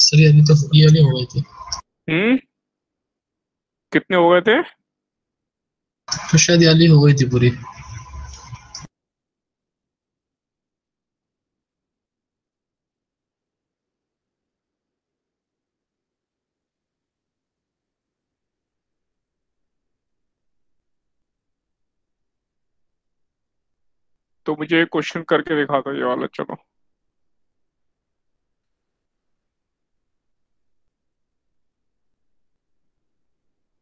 Sir ये तो ये वाली हो गई थी। कितने हो गए थे? तो शायद ये वाली हो गई थी पूरी। तो मुझे एक क्वेश्चन करके दिखा दो ये वाला, चलो।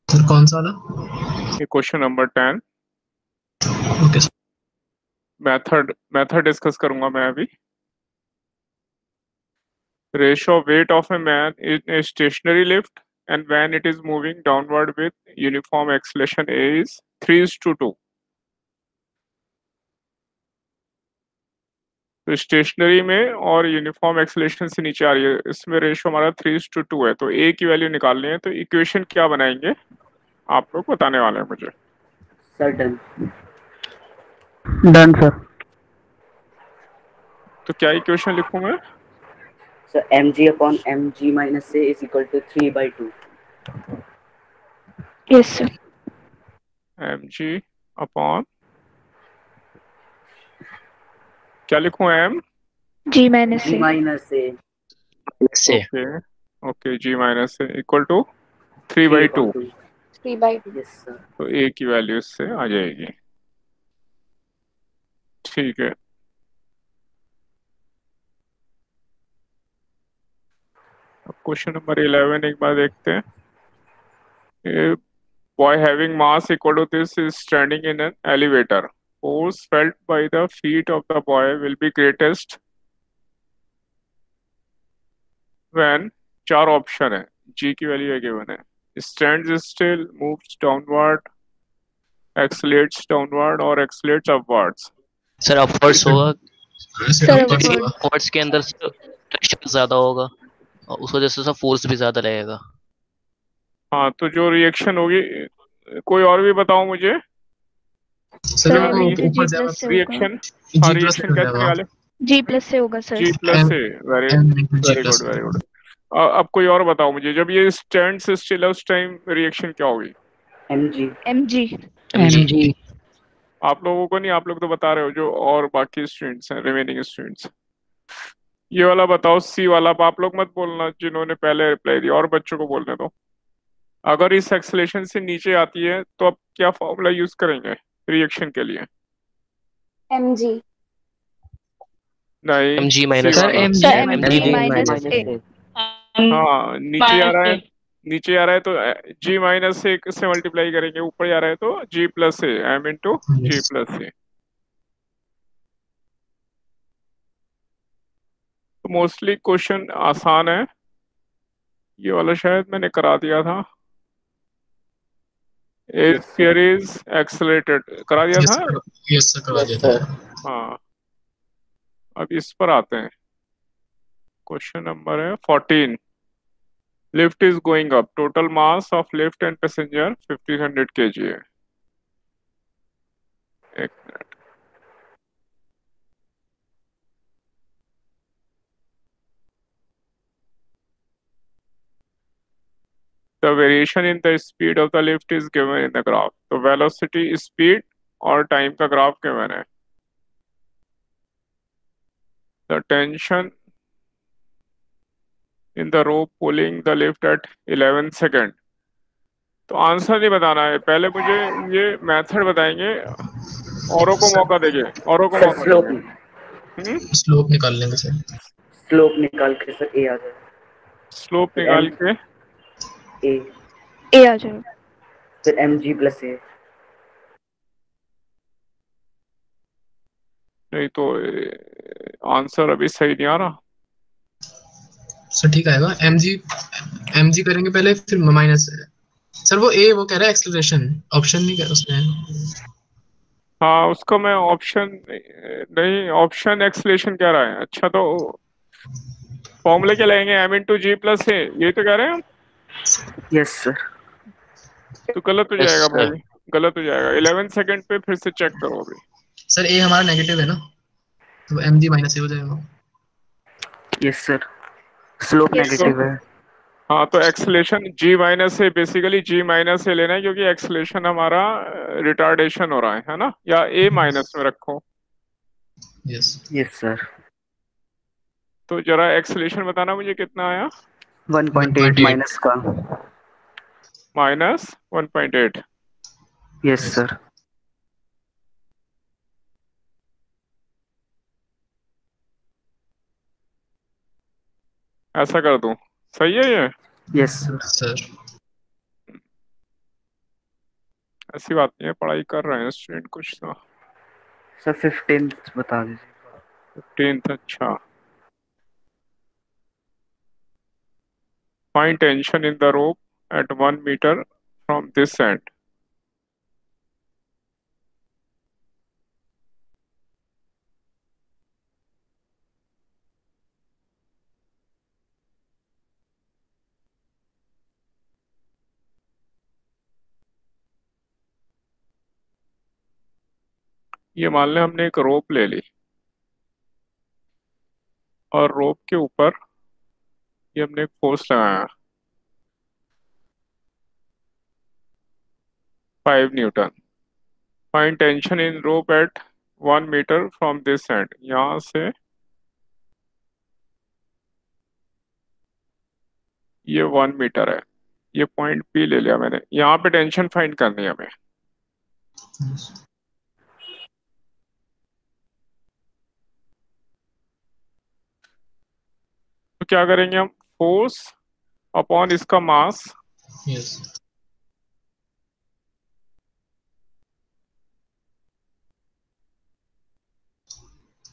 सर कौन सा वाला? ये question number 10। Okay sir. Method discuss करूंगा मैं अभी। Ratio of weight of a man in a stationary lift and when it is moving downward with uniform acceleration is 3:2। तो स्टेशनरी में और यूनिफॉर्म एक्सेलरेशन से नीचे आ रही है, इसमें रेशियो हमारा 3:2 है। तो ए की वैल्यू निकालनी है, तो इक्वेशन क्या बनाएंगे आप लोग बताने वाले हैं मुझे। Sir done. Done sir. तो क्या इक्वेशन लिखूं मैं? Sir mg/mg - a is equal to 3/2। Yes sir. mg upon क्या लिखूं? m g minus g a. - a okay okay, g minus a equal to 3/2। 3/2। Yes sir. तो a की value इससे आ जाएगी, ठीक है। अब क्वेश्चन नंबर 11 एक बार देखते हैं। A boy having mass equal to this is standing in an elevator. Force felt by the feet of the boy will be greatest when चार ऑप्शन है, G की वैल्यू है गिवन है। Stands still, moves downward, accelerates downward और accelerates upwards। Sir upwards होगा। Sir upwards। Upwards के अंदर pressure ज्यादा होगा और उस वजह से फोर्स भी ज्यादा रहेगा। हाँ, तो जो रिएक्शन होगी, कोई और भी बताओ मुझे। सर ऊपर रिएक्शन, हाँ रिएक्शन कैसे निकाले? G+ से होगा सर। G+ से। Very good very good. अब कोई और बताओ मुझे, जब ये स्टैंड से स्टिल है उस टाइम रिएक्शन क्या होगी? mg। आप लोगों को नहीं, आप लोग तो बता रहे हो, जो और बाकी स्टूडेंट्स हैं, रिमेनिंग स्टूडेंट्स। ये वाला बताओ, सी वाला। आप लोग मत बोलना जिन्होंने पहले रिप्लाई दिया, और बच्चों को बोलने दो। अगर इस एक्सेलेरेशन से नीचे आती है तो अब क्या फॉर्मूला यूज करेंगे रिएक्शन के लिए? mg। नहीं, mg माइनस a। हाँ, नीचे आ रहा है, नीचे आ रहा है तो G माइनस ए से मल्टीप्लाई करेंगे, ऊपर जा रहा है तो G+ a, m into G+a। तो मोस्टली क्वेश्चन आसान है, ये वाला शायद मैंने करा दिया था। A sphere is accelerated करा दिया था। यस सर करा दिया था। हाँ, अब इस पर आते हैं। क्वेश्चन नंबर है 14। Lift is going up, total mass of lift and passenger 1500 kg है। एक minute, the variation in the speed of the lift is given in the graph। तो velocity, speed और टाइम का ग्राफ given है। the tension in the rope pulling the lift at 11 second। तो answer नहीं बताना है, पहले मुझे ये मेथड बताएंगे, औरों को मौका देंगे, औरों को मौका देंगे। स्लोप निकाल लेंगे सर। स्लोप निकाल के सर ए आ जाए। स्लोप निकाल के ए आ जाएगा। फिर mg+ a। नहीं तो आंसर अभी सही नहीं आ रहा। सर ठीक आएगा। mg करेंगे पहले, फिर माइनस। सर वो ए वो कह रहा है एक्सेलरेशन, ऑप्शन नहीं कह उसने। हाँ, उसका मैं ऑप्शन नहीं, ऑप्शन एक्सलेशन कह रहा है। अच्छा, तो फॉर्मूले क्या लेंगे? m इंटू G+ a, यही तो कह रहे हैं हम। Yes sir. तो गलत हो जाएगा भाई, गलत हो जाएगा। 11 सेकंड पे फिर से चेक करो अभी। सर ए हमारा नेगेटिव है ना, तो mg - a हो जाएगा। Yes sir. Slope Yes, negative है। हाँ, तो एक्सलेशन जी माइनस ए, बेसिकली जी माइनस ए लेना है क्योंकि एक्सलेशन हमारा रिटार्डेशन हो रहा है ना, या ए माइनस में रखो। Yes yes sir. तो जरा एक्सलेशन बताना मुझे कितना आया। 1.8 माइनस का। माइनस 1.8। Yes sir. ऐसा कर दूं, सही है ये? Yes sir. सर ऐसी बात नहीं है, पढ़ाई कर रहे हैं स्टूडेंट कुछ तो। सर 15 बता दीजिए। 15th, अच्छा। Find tension in the rope at 1 meter from this end. ये मान लें हमने एक रोप ले ली और रोप के ऊपर ये हमने एक फोर्स लगाया 5 newton. Find tension in rope at 1 metre from this end. यहाँ से ये 1 मीटर है, ये पॉइंट पी ले लिया मैंने। यहाँ पे टेंशन फाइंड करनी है हमें। तो क्या करेंगे हम, फोर्स अपॉन इसका mass, yes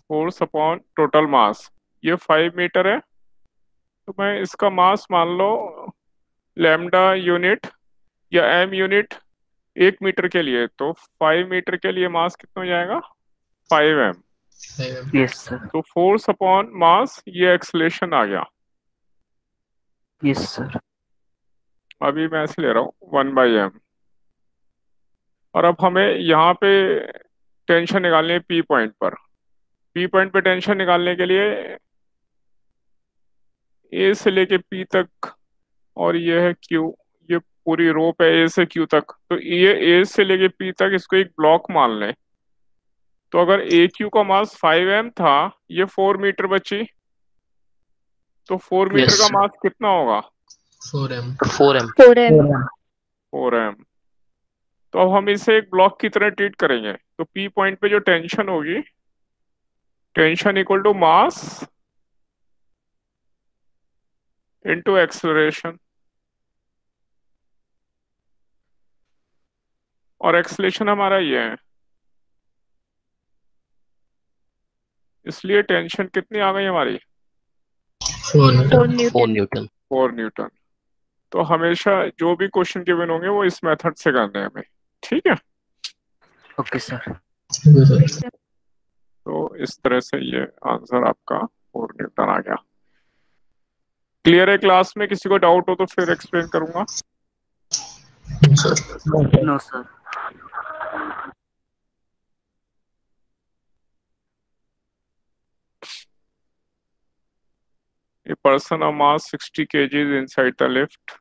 force upon total mass. ये 5 मीटर है, तो मैं इसका मास मान लो लैम्डा यूनिट या एम यूनिट 1 मीटर के लिए, तो 5 मीटर के लिए मास कितना हो जाएगा, 5 m। Yes sir. तो फोर्स अपॉन मास, ये एक्सलेशन आ गया। Yes sir. अभी मैं ऐसे ले रहा हूँ 1/m। और अब हमें यहाँ पे टेंशन निकालनी है पी पॉइंट पर। पी पॉइंट पे टेंशन निकालने के लिए ए से लेके पी तक, और ये है क्यू, ये पूरी रोप है ए से क्यू तक, तो ये ए से लेके पी तक इसको एक ब्लॉक मान लें। तो अगर ए क्यू का मास 5m था, ये 4 मीटर बची, तो 4 मीटर Yes. का मास कितना होगा, 4m 4m 4m 4m। तो अब हम इसे एक ब्लॉक की तरह ट्रीट करेंगे। तो पी पॉइंट पे जो टेंशन होगी, tension equal to mass into acceleration. और एक्सेलरेशन हमारा ये है, इसलिए टेंशन कितनी आ गई हमारी, 4 4 4 Newton न्यूटन 4 न्यूटन। तो हमेशा जो भी क्वेश्चन गिवन होंगे वो इस मेथड से करने हैं हमें, ठीक है। Okay sir. तो इस तरह से ये आंसर आपका 4 न्यूटन आ गया। क्लियर है? क्लास में किसी को डाउट हो तो फिर एक्सप्लेन करूंगा। Sir no sir. A person of mass 60 kg inside the lift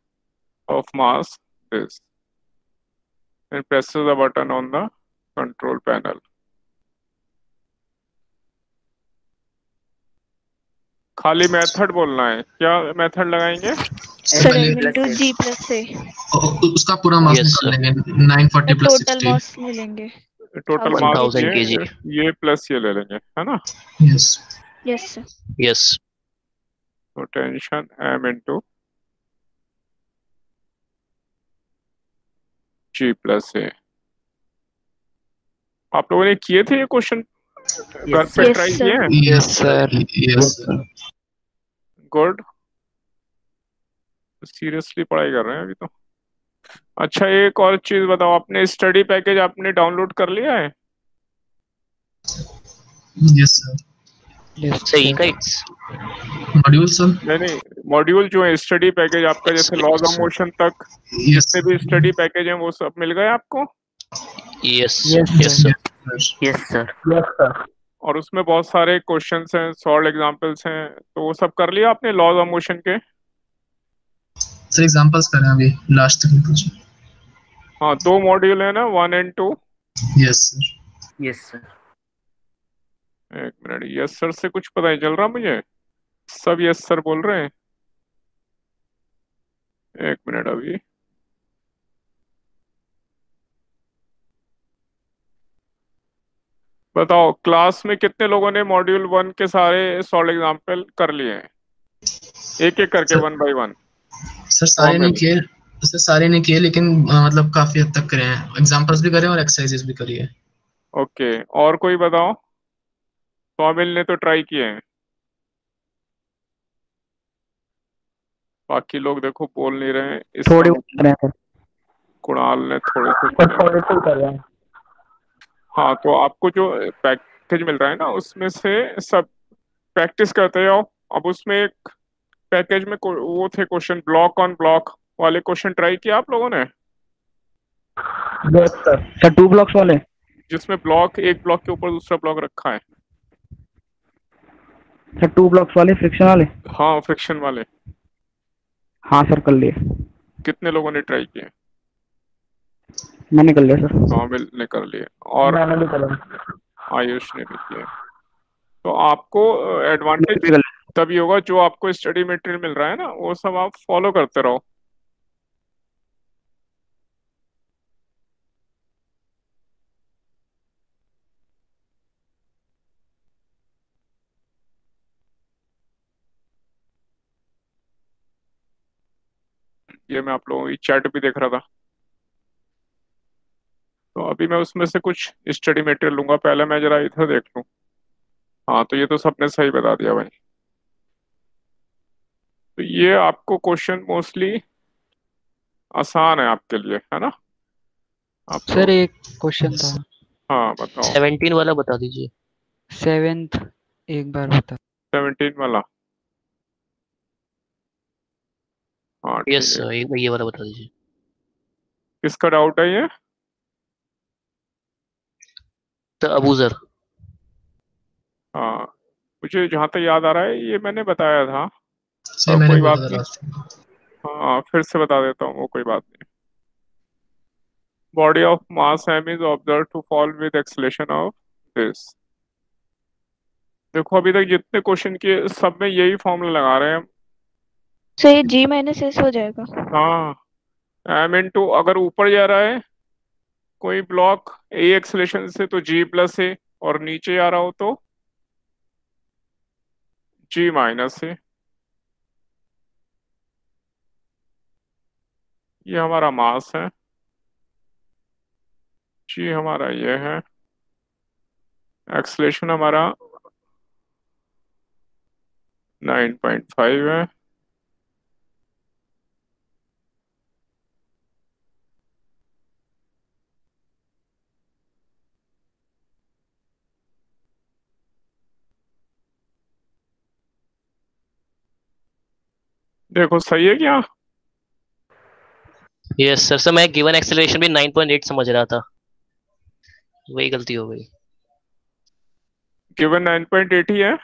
of mass this and presses the button on the control panel. खाली मेथड बोलना है, क्या मेथड लगाएंगे? सर पहले- m into g plus a उसका पूरा मास Yes, निकाल लेंगे 940 प्लस टोटल 60 मास ले लेंगे। Total 1000 mass 1000 kg। ये प्लस ये ले लेंगे, है ना। Yes yes sir. यस तो tension m into g plus A. आप लोगों ने किए थे ये क्वेश्चन, घर पे Yes, ट्राई sir. किए? Yes sir yes good, seriously पढ़ाई कर रहे हैं अभी तो। अच्छा, एक और चीज बताओ, आपने स्टडी पैकेज आपने डाउनलोड कर लिया है? यस सर सही गाइड्स मॉड्यूल सर नहीं, मॉड्यूल जो है स्टडी पैकेज आपका, जैसे लॉज ऑफ मोशन तक यस जितने भी स्टडी पैकेज हैं वो सब मिल गए आपको? Yes yes sir yes sir. और उसमें बहुत सारे क्वेश्चंस हैं, सॉल्व एग्जांपल्स हैं, तो वो सब कर लिया आपने लॉज ऑफ मोशन के? सर एग्जांपल्स करें अभी, लास्ट तक नहीं पूछे। हाँ, 2 मॉड्यूल है ना, 1 और 2। Yes sir. Yes sir. एक मिनट, यस सर से कुछ पता नहीं चल रहा मुझे, सब यस सर बोल रहे हैं। एक मिनट अभी। बताओ, क्लास में कितने लोगों ने मॉड्यूल 1 के सारे सॉल्व एग्जांपल कर लिए हैं, एक एक करके, सर 1 बाय 1? सर सारे नहीं किए, सर सारे नहीं किए, लेकिन मतलब काफी हद तक करे हैं, एग्जांपल्स भी करे हैं और एक्सरसाइजेस भी करी है। ओके, और कोई बताओ? स्वामिल ने तो ट्राई किए हैं, बाकी लोग देखो बोल नहीं रहे हैं। इसका थोड़े बहुत कर रहे हैं कुणाल ने थोड़े से सर, करे हैं। थोड़े से कर रहे हैं। हाँ, तो आपको जो पैकेज मिल रहा है ना, उसमें से सब प्रैक्टिस करते जाओ। अब उसमें एक पैकेज में वो थे क्वेश्चन, ब्लॉक ऑन ब्लॉक वाले क्वेश्चन ट्राई किया आप लोगों ने? Yes sir. सर 2 ब्लॉक्स वाले? जिसमें ब्लॉक, एक ब्लॉक के ऊपर दूसरा ब्लॉक रखा है। सर 2 ब्लॉक्स वाले फ्रिक्शन वाले? हाँ, फ्रिक्शन वाले। हाँ सर, कर लिए। कितने लोगों ने ट्राई किए? मैंने कर लिया सर। स्वामिल ने कर लिए और मैंने भी कर लिया। आयुष ने भी किए। तो आपको मैंने एडवांटेज भी कर लिया। तभी होगा, जो आपको स्टडी मटेरियल मिल रहा है ना, वो सब आप फॉलो करते रहो। ये मैं आप लोगों की चैट भी देख रहा था, तो अभी मैं उसमें से कुछ स्टडी मटेरियल लूंगा। पहले मैं जरा इधर देख लूं। हाँ, तो ये तो सबने सही बता दिया भाई। तो ये आपको क्वेश्चन मोस्टली आसान है आपके लिए, है ना? आप तो, सर एक क्वेश्चन था। हाँ बताओ। 17 वाला बता दीजिए। 7th एक बार बता। 17 वाला? हाँ यस ठीक है। सर, ये वाला बता दीजिए। किसका डाउट है ये? तो अबूजर। हाँ, मुझे जहाँ तक याद आ रहा है ये मैंने बताया था, सर और मैंने कोई बोला बात था नहीं। लास्ट में। हाँ, फिर से बता देता हूँ, वो कोई बात नहीं। Body of mass m is observe to fall with acceleration of this. देखो, अभी तक जितने क्वेश्चन किए सब में यही फॉर्मूला लगा रहे हैं हम। सर ये G माइनस एस हो जाएगा। हाँ, m अगर ऊपर जा रहा है कोई ब्लॉक a एक्सलेशन से तो g प्लस ए, और नीचे आ रहा हो तो g माइनस ए। ये हमारा मास है, g हमारा ये है, एक्सलेशन हमारा 9.5 है। देखो सही है क्या? Yes sir. सर मैं गिवन एक्सेलरेशन भी 9.8 समझ रहा था, वही गलती हो गई। गिवन 9.8 ही है,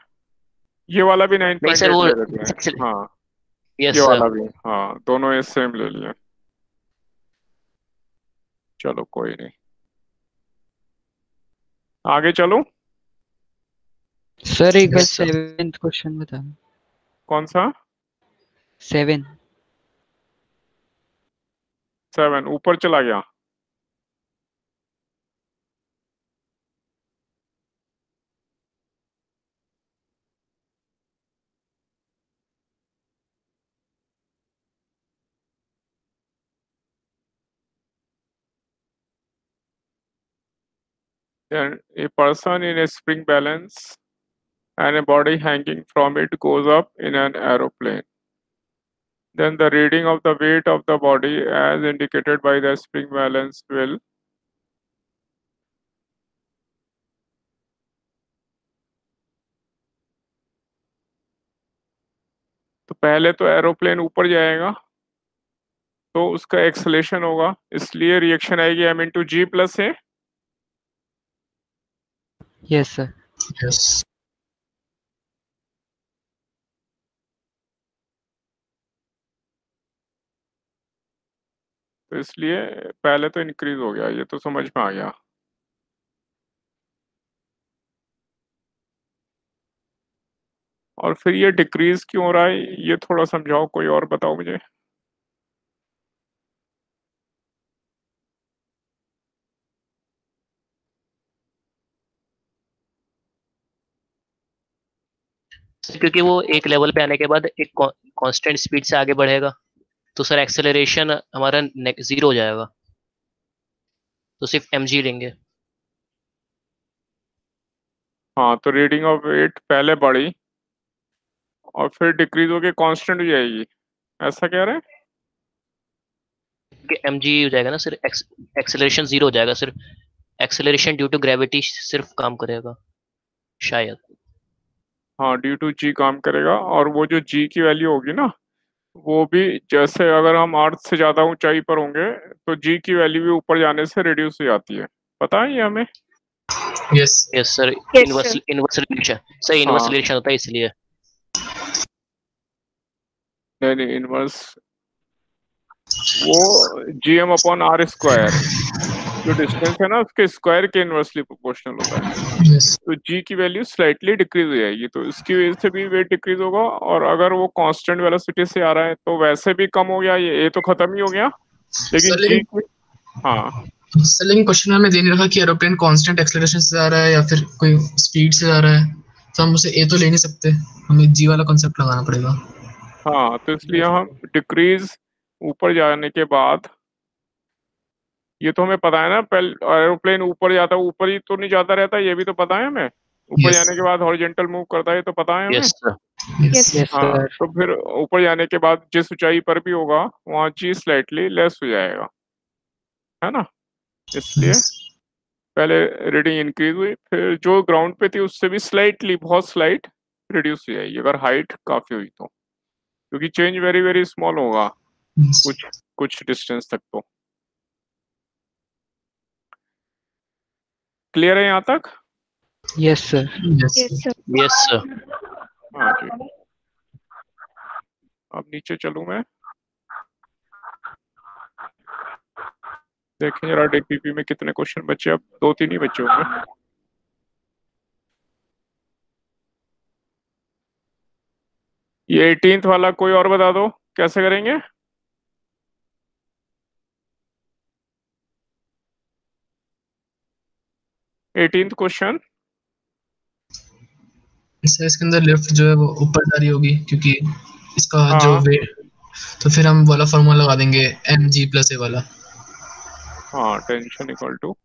ये वाला भी नहीं सर, 9.8 वो ले लेते हैं। हाँ, ये यस सर। वाला भी, हाँ, दोनों ये सेम ले लिए। चलो कोई नहीं, आगे चलो। सर एक बार Yes, sir. 7th क्वेश्चन बता। कौन सा? 7। 7 ऊपर चला गया। Then a person in a spring balance and a body hanging from it goes up in an aeroplane. Then the reading of the weight of the body as indicated by the spring balance will. तो पहले तो aeroplane ऊपर जाएगा तो उसका acceleration होगा, इसलिए reaction आएगी m into G plus A. Yes sir. Yes तो इसलिए पहले तो इंक्रीज हो गया, ये तो समझ में आ गया। और फिर ये डिक्रीज क्यों हो रहा है, ये थोड़ा समझाओ, कोई और बताओ मुझे। क्योंकि वो एक लेवल पे आने के बाद एक कांस्टेंट स्पीड से आगे बढ़ेगा, तो सर एक्सेलरेशन हमारा 0 हो जाएगा, तो सिर्फ mg लेंगे। हाँ, तो रीडिंग ऑफ वेट पहले बढ़ी और फिर डिक्रीज होके कांस्टेंट हो जाएगी, ऐसा कह रहे हैं? कि mg हो जाएगा ना सर, एक्सेलरेशन 0 हो जाएगा, सिर्फ एक्सेलरेशन ड्यू टू ग्रेविटी सिर्फ काम करेगा शायद। हाँ, ड्यू टू जी काम करेगा, और वो जो जी की वैल्यू होगी ना, वो भी जैसे अगर हम अर्थ से ज्यादा ऊंचाई पर होंगे तो जी की वैल्यू भी ऊपर जाने से रिड्यूस हो जाती है, पता है ये हमें? Yes yes sir, Yes, inverse sir. Inverse relation sir, inverse हाँ, रिलेशन होता है इसलिए। नहीं नहीं, इनवर्स वो G M upon R square, जो डिस्टेंस है ना उसके स्क्वायर के इनवर्सली प्रोपोर्शनल होता है। यस तो जी की वैल्यू स्लाइटली डिक्रीज हो जाएगी, तो इसकी वजह से भी वेट डिक्रीज होगा। और अगर वो कांस्टेंट वेलोसिटी से आ रहा है तो वैसे भी कम हो गया, ये तो खत्म ही हो गया, लेकिन सर जी लेकिन हाँ सर लेकिन क्वेश्चन में हमें दे नहीं रखा कि एरोप्लेन कांस्टेंट एक्सेलरेशन से जा रहा है या फिर कोई स्पीड से जा रहा है, तो हम उसे ए तो ले नहीं सकते, हमें जी वाला कॉन्सेप्ट लगाना पड़ेगा। हाँ, तो इसलिए हम डिक्रीज ऊपर जाने के बाद, ये तो हमें पता है ना, पहले एरोप्लेन ऊपर जाता है, ऊपर ही तो नहीं जाता रहता, ये भी तो पता है हमें, ऊपर यस जाने के बाद हॉरिजॉन्टल मूव करता है, ये तो पता है हमें। यस सर, यस यस हाँ, सर। तो फिर ऊपर जाने के बाद जिस ऊंचाई पर भी होगा वहाँ जी स्लाइटली लेस हो जाएगा, है ना? इसलिए यस पहले रीडिंग इंक्रीज हुई, फिर जो ग्राउंड पे थी उससे भी स्लाइटली, बहुत स्लाइट रिड्यूस हो जाएगी अगर हाइट काफी हुई तो, क्योंकि चेंज वेरी वेरी स्मॉल होगा कुछ कुछ डिस्टेंस तक। तो क्लियर है यहाँ तक? Yes sir. Yes Yes, sir. Yes sir. हाँ जी, अब नीचे चलूँ मैं, देखें जरा डीपीपी में कितने क्वेश्चन बचे, अब 2-3 ही बचे होंगे। ये 18th वाला कोई और बता दो कैसे करेंगे? Eighteenth question. सर इसके अंदर लिफ्ट जो है वो ऊपर जा रही होगी क्योंकि इसका जो हाँ वेट, तो फिर हम वाला फॉर्मूला लगा देंगे एम जी प्लस ए वाला। हाँ, टेंशन इक्वल टू,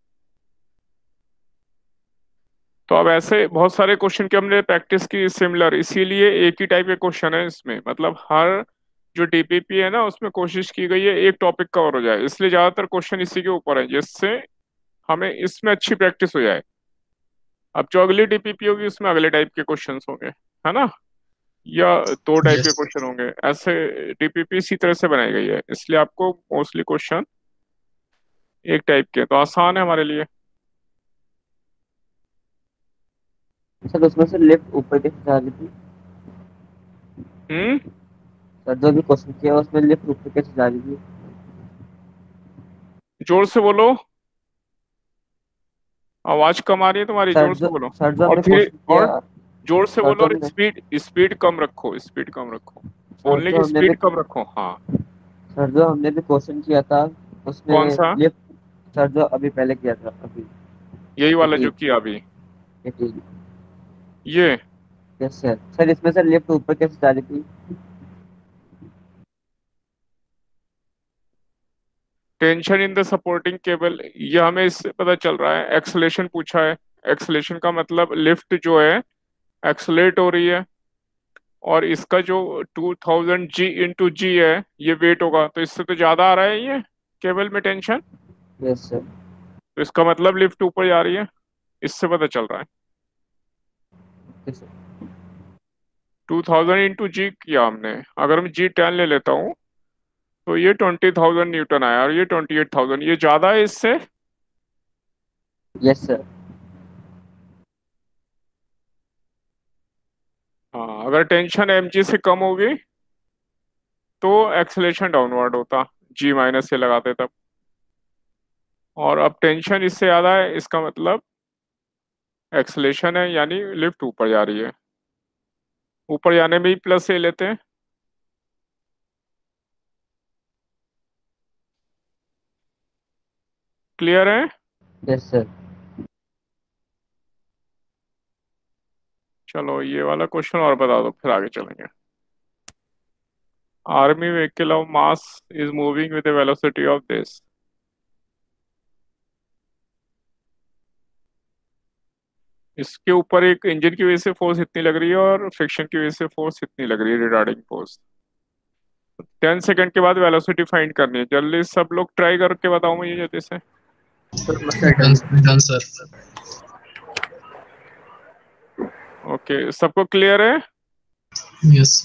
तो अब ऐसे बहुत सारे क्वेश्चन की हमने प्रैक्टिस की सिमिलर, इसीलिए एक ही टाइप के क्वेश्चन है इसमें, मतलब हर जो डीपीपी है ना उसमें कोशिश की गई है एक टॉपिक कवर हो जाए, इसलिए ज्यादातर क्वेश्चन इसी के ऊपर है, जिससे हमें इसमें अच्छी प्रैक्टिस हो जाए। अब जो अगली डीपीपी होगी उसमें अगले टाइप के क्वेश्चंस होंगे, है ना, या 2 टाइप के यस क्वेश्चन होंगे, ऐसे डीपीपी इसी तरह से बनाई गई है, इसलिए आपको मोस्टली क्वेश्चन एक टाइप के, तो आसान है हमारे लिए। सर उसमें से लिफ्ट ऊपर कैसे जा रही थी? हम्म, सर जो भी क्वेश्चन किया उसमें लिफ्ट ऊपर कैसे जा रही थी? जोर से बोलो, आवाज कम आ रही है तुम्हारी, जोर से बोलो। सर जो और हमने धीरे, क्वेश्चन किया, और जोर से सर बोलो, जो और हमने स्पीड स्पीड कम रखो, स्पीड कम रखो, सर बोलने जो की हमने भी स्पीड कम रखो। हाँ, सर जो हमने भी क्वेश्चन किया था कौन उसमें सा? लिफ्ट, सर जो अभी पहले किया था, अभी यही वाला जो 18 किया अभी? 18। ये यस सर। सर इसमें से लिफ्ट ऊपर कैसे जा रही थी? Tension in the supporting cable, ये हमें इससे पता चल रहा है, एक्सलेशन पूछा है, एक्सलेशन का मतलब लिफ्ट जो है एक्सलेट हो रही है, और इसका जो 2000 जी इंटू जी है ये वेट होगा, तो इससे तो ज्यादा आ रहा है ये केबल में टेंशन, यस सर। तो इसका मतलब लिफ्ट ऊपर जा रही है, इससे पता चल रहा है। Okay sir. 2000 इंटू जी किया हमने, अगर मैं जी 10 ले लेता हूँ तो ये 20,000 न्यूटन आया, और ये 28,000, ये ज्यादा है इससे। Yes sir. हाँ, अगर टेंशन mg से कम होगी तो एक्सेलेरेशन डाउनवर्ड होता, g माइनस से लगाते तब। और अब टेंशन इससे ज्यादा है, इसका मतलब एक्सेलेरेशन है, यानी लिफ्ट ऊपर जा रही है। ऊपर जाने में ही प्लस से लेते हैं। क्लियर है? Yes sir. चलो ये वाला क्वेश्चन और बता दो, फिर आगे चलेंगे। Army vehicle of mass is moving with the velocity of this. इसके ऊपर एक इंजन की वजह से फोर्स इतनी लग रही है और फ्रिक्शन की वजह से फोर्स इतनी लग रही है, रिटार्डिंग फोर्स। 10 सेकंड के बाद वेलोसिटी फाइंड करनी है। जल्दी सब लोग ट्राई करके बताओ मुझे जल्दी से। Sir done done sir. Okay, सबको क्लियर है? Yes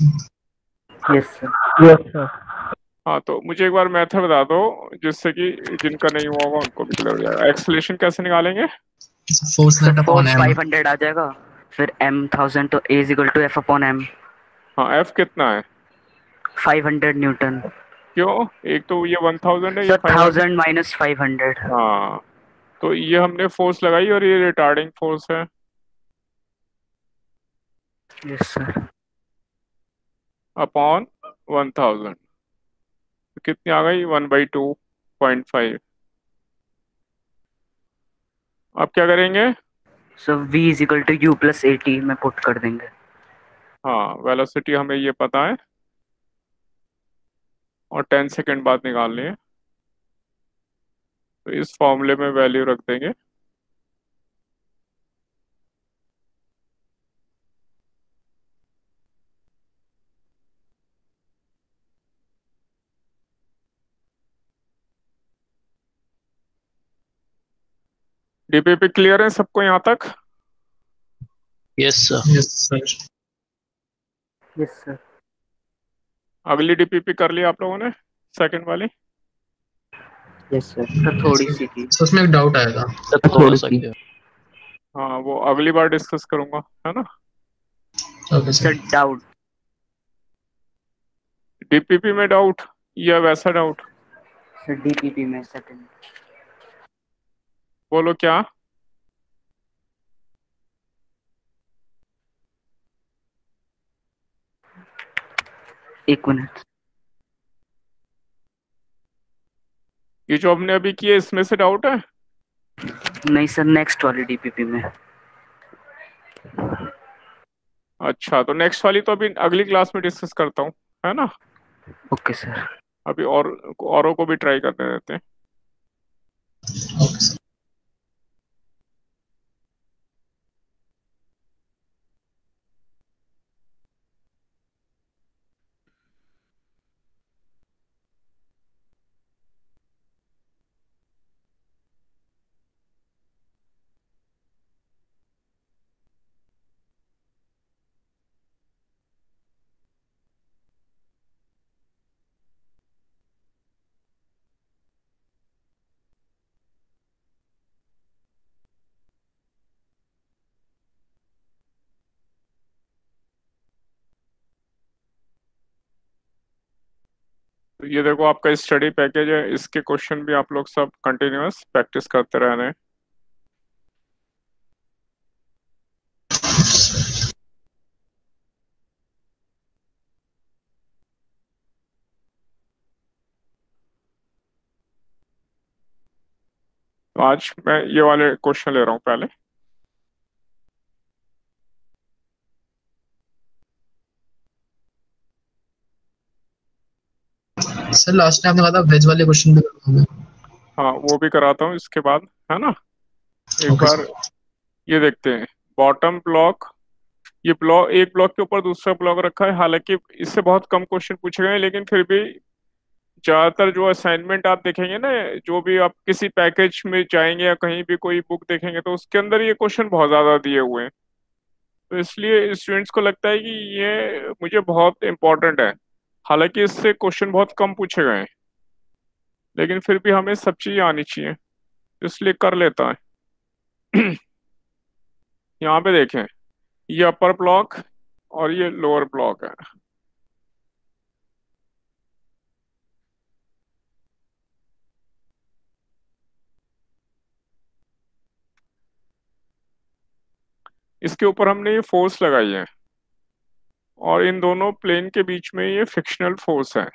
yes sir. Yes sir. हाँ, तो मुझे एक बार मेथड बता दो जिससे कि जिनका नहीं हुआ होगा उनको भी क्लियर हो जाएगा। एक्सलेशन कैसे निकालेंगे? Force sir net upon force M. 500 आ जाएगा, फिर m 1000 तो a is equal to f upon m। हाँ, एफ कितना है? 500 न्यूटन। क्यों? एक तो ये 1000 है, ये सर 500। 1000 माइनस 500। हाँ, तो ये हमने फोर्स लगाई और ये रिटार्डिंग फोर्स है। Yes sir. अपॉन 1000 तो कितनी आ गई? 1/2.5। अब क्या करेंगे? So v is equal to u plus 80 में पुट कर देंगे। हाँ, वेलोसिटी हमें ये पता है और 10 सेकंड बाद निकालनी है, तो इस फॉर्मूले में वैल्यू रख देंगे। डीपीपी क्लियर है सबको यहाँ तक? Yes sir. Yes sir. Yes sir. अगली डीपीपी कर ली आप लोगों ने, सेकंड वाली? Yes sir. सर थोड़ी सी थी। सर उसमें एक डाउट आएगा। सर थोड़ा थोड़ी सा सी। क्लियर। हाँ, वो अगली बार डिस्कस करूंगा, है ना। Okay sir sir. Doubt. DPP में डाउट या वैसा डाउट? सर डीपीपी में सेकंड। बोलो क्या? एक मिनट। ये जो हमने अभी किए इसमें से डाउट है? नहीं सर, नेक्स्ट वाली डीपीपी में। अच्छा, तो नेक्स्ट वाली तो अभी अगली क्लास में डिस्कस करता हूँ, है ना। Okay sir. अभी और औरों को भी ट्राई करने देते हैं। Okay sir. तो ये देखो आपका स्टडी पैकेज है, इसके क्वेश्चन भी आप लोग सब कंटिन्यूअस प्रैक्टिस करते रहना है। तो आज मैं ये वाले क्वेश्चन ले रहा हूँ पहले। सर लास्ट टाइम आपने कहा था वेज वाले क्वेश्चन भी करवाऊंगा। हाँ, वो भी कराता हूँ इसके बाद, है ना। एक ओके बार सर। ये देखते हैं, बॉटम ब्लॉक। ये ब्लॉक, एक ब्लॉक के ऊपर दूसरा ब्लॉक रखा है। हालांकि इससे बहुत कम क्वेश्चन पूछे गए हैं, लेकिन फिर भी ज्यादातर जो असाइनमेंट आप देखेंगे ना, जो भी आप किसी पैकेज में जाएंगे या कहीं भी कोई बुक देखेंगे, तो उसके अंदर ये क्वेश्चन बहुत ज्यादा दिए हुए हैं। तो इसलिए स्टूडेंट्स को लगता है कि ये मुझे बहुत इंपॉर्टेंट है। हालांकि इससे क्वेश्चन बहुत कम पूछे गए हैं, लेकिन फिर भी हमें सब चीजें आनी चाहिए, इसलिए कर लेता है। यहाँ पे देखें, ये अपर ब्लॉक और ये लोअर ब्लॉक है। इसके ऊपर हमने ये फोर्स लगाई है और इन दोनों प्लेन के बीच में ये फ्रिक्शनल फोर्स है।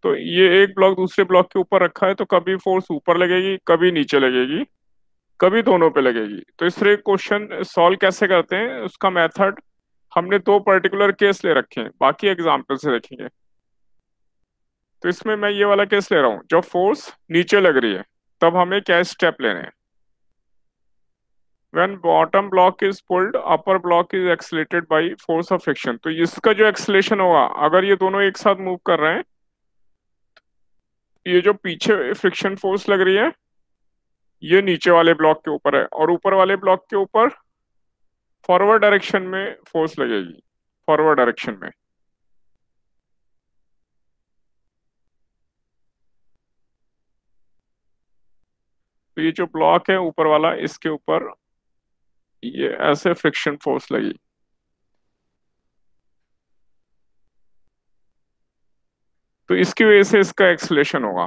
तो ये एक ब्लॉक दूसरे ब्लॉक के ऊपर रखा है, तो कभी फोर्स ऊपर लगेगी, कभी नीचे लगेगी, कभी दोनों पे लगेगी। तो इससे क्वेश्चन सॉल्व कैसे करते हैं उसका मेथड हमने दो पर्टिकुलर केस ले रखे हैं, बाकी एग्जाम्पल से देखेंगे। तो इसमें मैं ये वाला केस ले रहा हूँ, जब फोर्स नीचे लग रही है तब हमें क्या स्टेप लेने हैं। When bottom block is pulled, upper block is accelerated by force of friction। तो इसका जो एक्सलेशन होगा, अगर ये दोनों एक साथ मूव कर रहे हैं, ये जो पीछे फ्रिक्शन फोर्स लग रही है ये नीचे वाले ब्लॉक के ऊपर है, और ऊपर वाले ब्लॉक के ऊपर फॉरवर्ड डायरेक्शन में फोर्स लगेगी, फॉरवर्ड डायरेक्शन में। तो ये जो ब्लॉक है ऊपर वाला, इसके ऊपर ये ऐसे फ्रिक्शन फोर्स लगी। तो इसकी वजह से इसका एक्सलेशन होगा।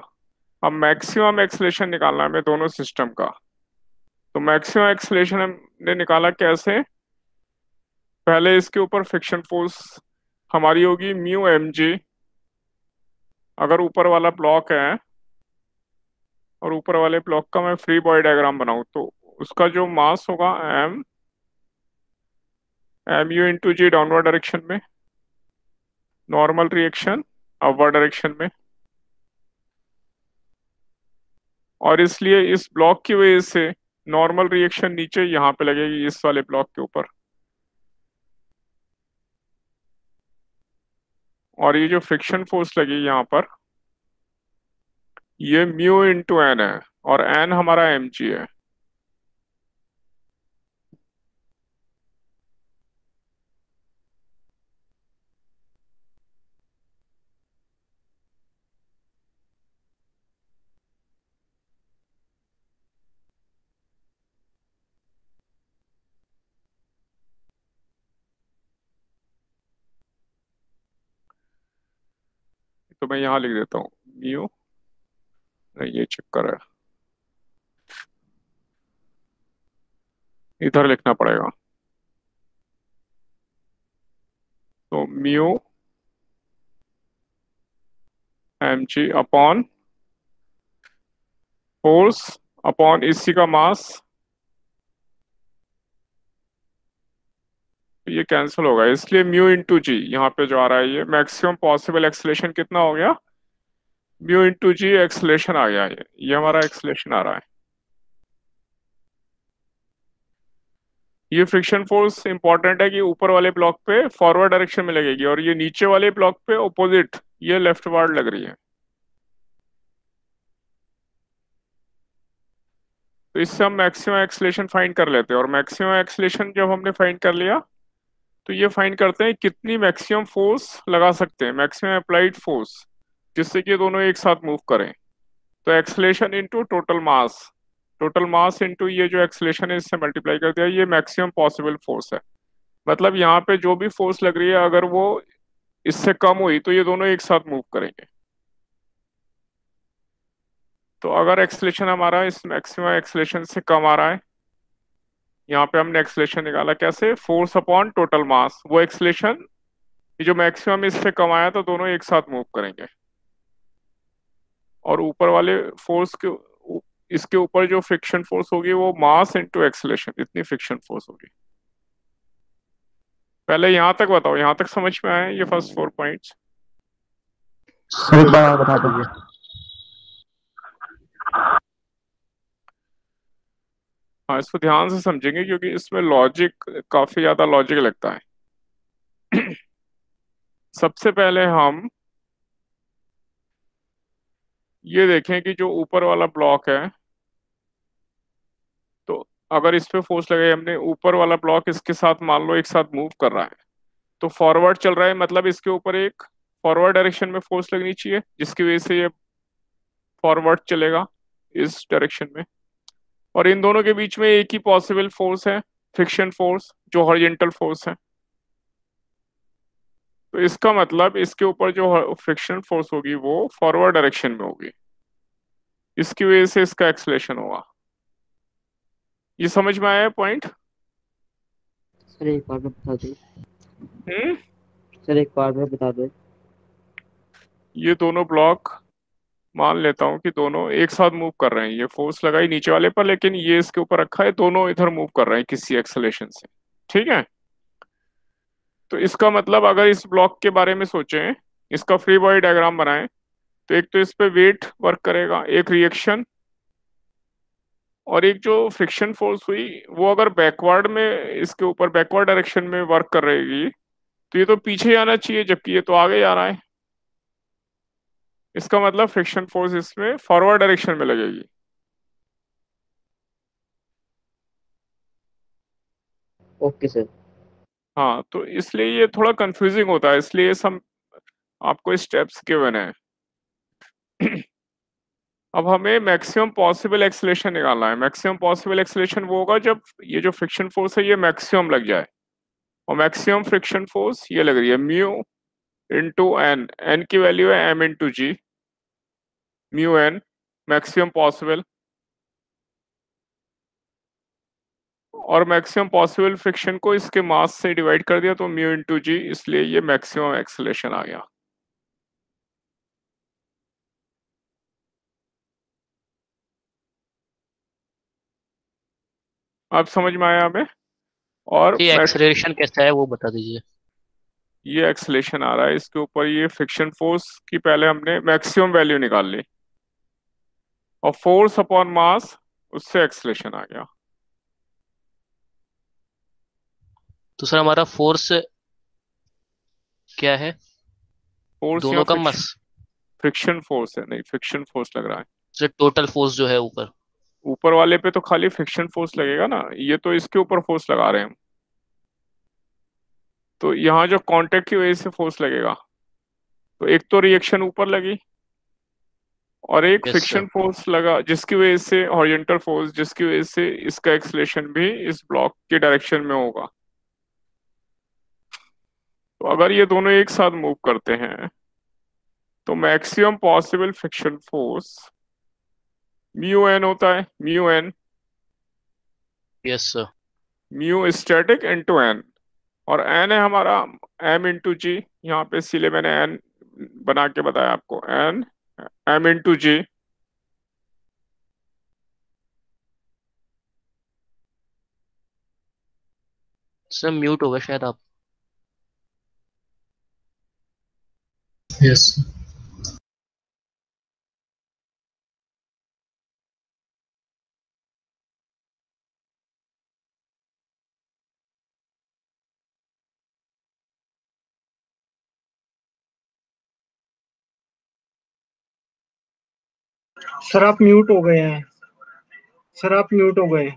अब मैक्सिमम एक्सलेशन निकालना है हमें दोनों सिस्टम का। तो मैक्सिमम एक्सलेशन हमने निकाला कैसे, पहले इसके ऊपर फ्रिक्शन फोर्स हमारी होगी म्यू एम जी, अगर ऊपर वाला ब्लॉक है और ऊपर वाले ब्लॉक का मैं फ्री बॉडी डायग्राम बनाऊं तो उसका जो मास होगा M U into G downward direction में, नॉर्मल रिएक्शन अपवर्ड डायरेक्शन में। और इसलिए इस ब्लॉक की वजह से नॉर्मल रिएक्शन नीचे यहाँ पे लगेगी इस वाले ब्लॉक के ऊपर, और ये जो फ्रिक्शन फोर्स लगी यहाँ पर ये म्यू इंटू एन है, और एन हमारा एम जी है। तो मैं यहाँ लिख देता हूँ म्यू, नहीं ये चक्कर है, इधर लिखना पड़ेगा। तो mu M G upon force upon इसी का मास, ये कैंसिल होगा, इसलिए म्यू इंटू जी यहाँ पे जो आ रहा है ये मैक्सिमम पॉसिबल एक्सलेशन कितना हो गया, म्यू इंटू जी एक्सलेशन आ गया, ये हमारा एक्सलेशन आ रहा है। ये फ्रिक्शन फोर्स इंपॉर्टेंट है कि ऊपर वाले ब्लॉक पे फॉरवर्ड डायरेक्शन में लगेगी, और ये नीचे वाले ब्लॉक पे ऑपोजिट ये लेफ्ट वार्ड लग रही है। तो इससे हम मैक्सिमम एक्सलेशन फाइंड कर लेते हैं, और मैक्सिमम एक्सलेशन जब हमने फाइंड कर लिया तो ये फाइंड करते हैं कितनी मैक्सिमम फोर्स लगा सकते हैं, मैक्सिमम अप्लाइड फोर्स, जिससे कि दोनों एक साथ मूव करें। तो acceleration into total mass, total mass into ये जो एक्सलेशन है इससे मल्टीप्लाई कर दिया, ये मैक्सिमम पॉसिबल फोर्स है। मतलब यहाँ पे जो भी फोर्स लग रही है अगर वो इससे कम हुई तो ये दोनों एक साथ मूव करेंगे। तो अगर एक्सलेशन हमारा इस मैक्सिमम एक्सलेशन से कम आ रहा है, यहाँ पे हमने एक्सलेशन निकाला कैसे, फोर्स अपॉन टोटल मास, वो एक्सलेशन जो मैक्सिमम इससे कम आया तो दोनों एक साथ मूव करेंगे। और ऊपर वाले फोर्स के इसके ऊपर जो फ्रिक्शन फोर्स होगी वो मास इनटू एक्सलेशन, इतनी फ्रिक्शन फोर्स होगी। पहले यहाँ तक बताओ, यहाँ तक समझ में आए ये फर्स्ट 4 पॉइंट्स? एक बार और बता दीजिए। हाँ, इसको ध्यान से समझेंगे क्योंकि इसमें लॉजिक काफी ज्यादा लॉजिक लगता है। सबसे पहले हम ये देखें कि जो ऊपर वाला ब्लॉक है, तो अगर इस पे फोर्स लगाई हमने, ऊपर वाला ब्लॉक इसके साथ मान लो एक साथ मूव कर रहा है, तो फॉरवर्ड चल रहा है, मतलब इसके ऊपर एक फॉरवर्ड डायरेक्शन में फोर्स लगनी चाहिए जिसकी वजह से ये फॉरवर्ड चलेगा इस डायरेक्शन में। और इन दोनों के बीच में एक ही पॉसिबल फोर्स है, फ्रिक्शन फोर्स, जो हॉरिजॉन्टल फोर्स है। तो इसका मतलब इसके ऊपर जो फ्रिक्शन फोर्स होगी वो फॉरवर्ड डायरेक्शन में होगी, इसकी वजह से इसका एक्सलेशन होगा। ये समझ में आया पॉइंट? सर एक बार में बता दो। हम्म। सर एक बार में बता दो। ये दोनों ब्लॉक मान लेता हूँ कि दोनों एक साथ मूव कर रहे हैं, ये फोर्स लगाई नीचे वाले पर लेकिन ये इसके ऊपर रखा है, दोनों इधर मूव कर रहे हैं किसी एक्सेलेरेशन से। ठीक है, तो इसका मतलब अगर इस ब्लॉक के बारे में सोचें, इसका फ्री बॉडी डायग्राम बनाएं, तो एक तो इस पे वेट वर्क करेगा, एक रिएक्शन, और एक जो फ्रिक्शन फोर्स हुई वो अगर बैकवर्ड में इसके ऊपर बैकवर्ड डायरेक्शन में वर्क कर रहेगी तो ये तो पीछे आना चाहिए जबकि ये तो आगे जा रहा है। इसका मतलब फ्रिक्शन फोर्स इसमें फॉरवर्ड डायरेक्शन में लगेगी। Okay sir. हाँ, तो इसलिए ये थोड़ा कंफ्यूजिंग होता है, इसलिए ये सब आपको स्टेप्स गिवन है। अब हमें मैक्सिमम पॉसिबल एक्सेलेरेशन निकालना है। मैक्सिमम पॉसिबल एक्सेलेरेशन वो होगा जब ये जो फ्रिक्शन फोर्स है ये मैक्सिमम लग जाए, और मैक्सिमम फ्रिक्शन फोर्स ये लग रही है म्यू इंटू एन, एन की वैल्यू है एम इंटू जी, म्यू एन मैक्सिमम पॉसिबल, और मैक्सिमम पॉसिबल फ्रिक्शन को इसके मास से डिवाइड कर दिया तो म्यू इंटू जी, इसलिए ये मैक्सिमम एक्सेलेरेशन आ गया। आप समझ में आया हमें? और ये एक्सेलरेशन कैसा है वो बता दीजिए। ये एक्सेलेरेशन आ रहा है इसके ऊपर, ये फ्रिक्शन फोर्स की पहले हमने मैक्सिमम वैल्यू निकाल ली और फोर्स अपॉन मास, उससे एक्सेलेरेशन आ गया। तो सर हमारा फोर्स क्या है, फोर्स या दोनों का मस, फ्रिक्शन फोर्स है, नहीं फ्रिक्शन फोर्स लग रहा है। सर टोटल फोर्स जो है ऊपर। ऊपर वाले पे तो खाली फ्रिक्शन फोर्स लगेगा ना, ये तो इसके ऊपर फोर्स लगा रहे हैं हम, तो यहाँ जो कांटेक्ट की वजह से फोर्स लगेगा, तो एक तो रिएक्शन ऊपर लगी और एक यस सर। फ्रिक्शन फोर्स लगा जिसकी वजह से हॉरिजॉन्टल फोर्स, जिसकी वजह से इसका एक्सेलेरेशन भी इस ब्लॉक के डायरेक्शन में होगा। तो अगर ये दोनों एक साथ मूव करते हैं तो maximum possible friction force mu N होता है, mu N, yes sir. Mu static into N, और एन है हमारा एम इंटू जी, यहाँ पे इसीलिए मैंने एन बना के बताया आपको, एन एम इंटू जी। सर म्यूट हो गए शायद आप। यस। सर आप म्यूट हो गए हैं। सर आप म्यूट हो गए।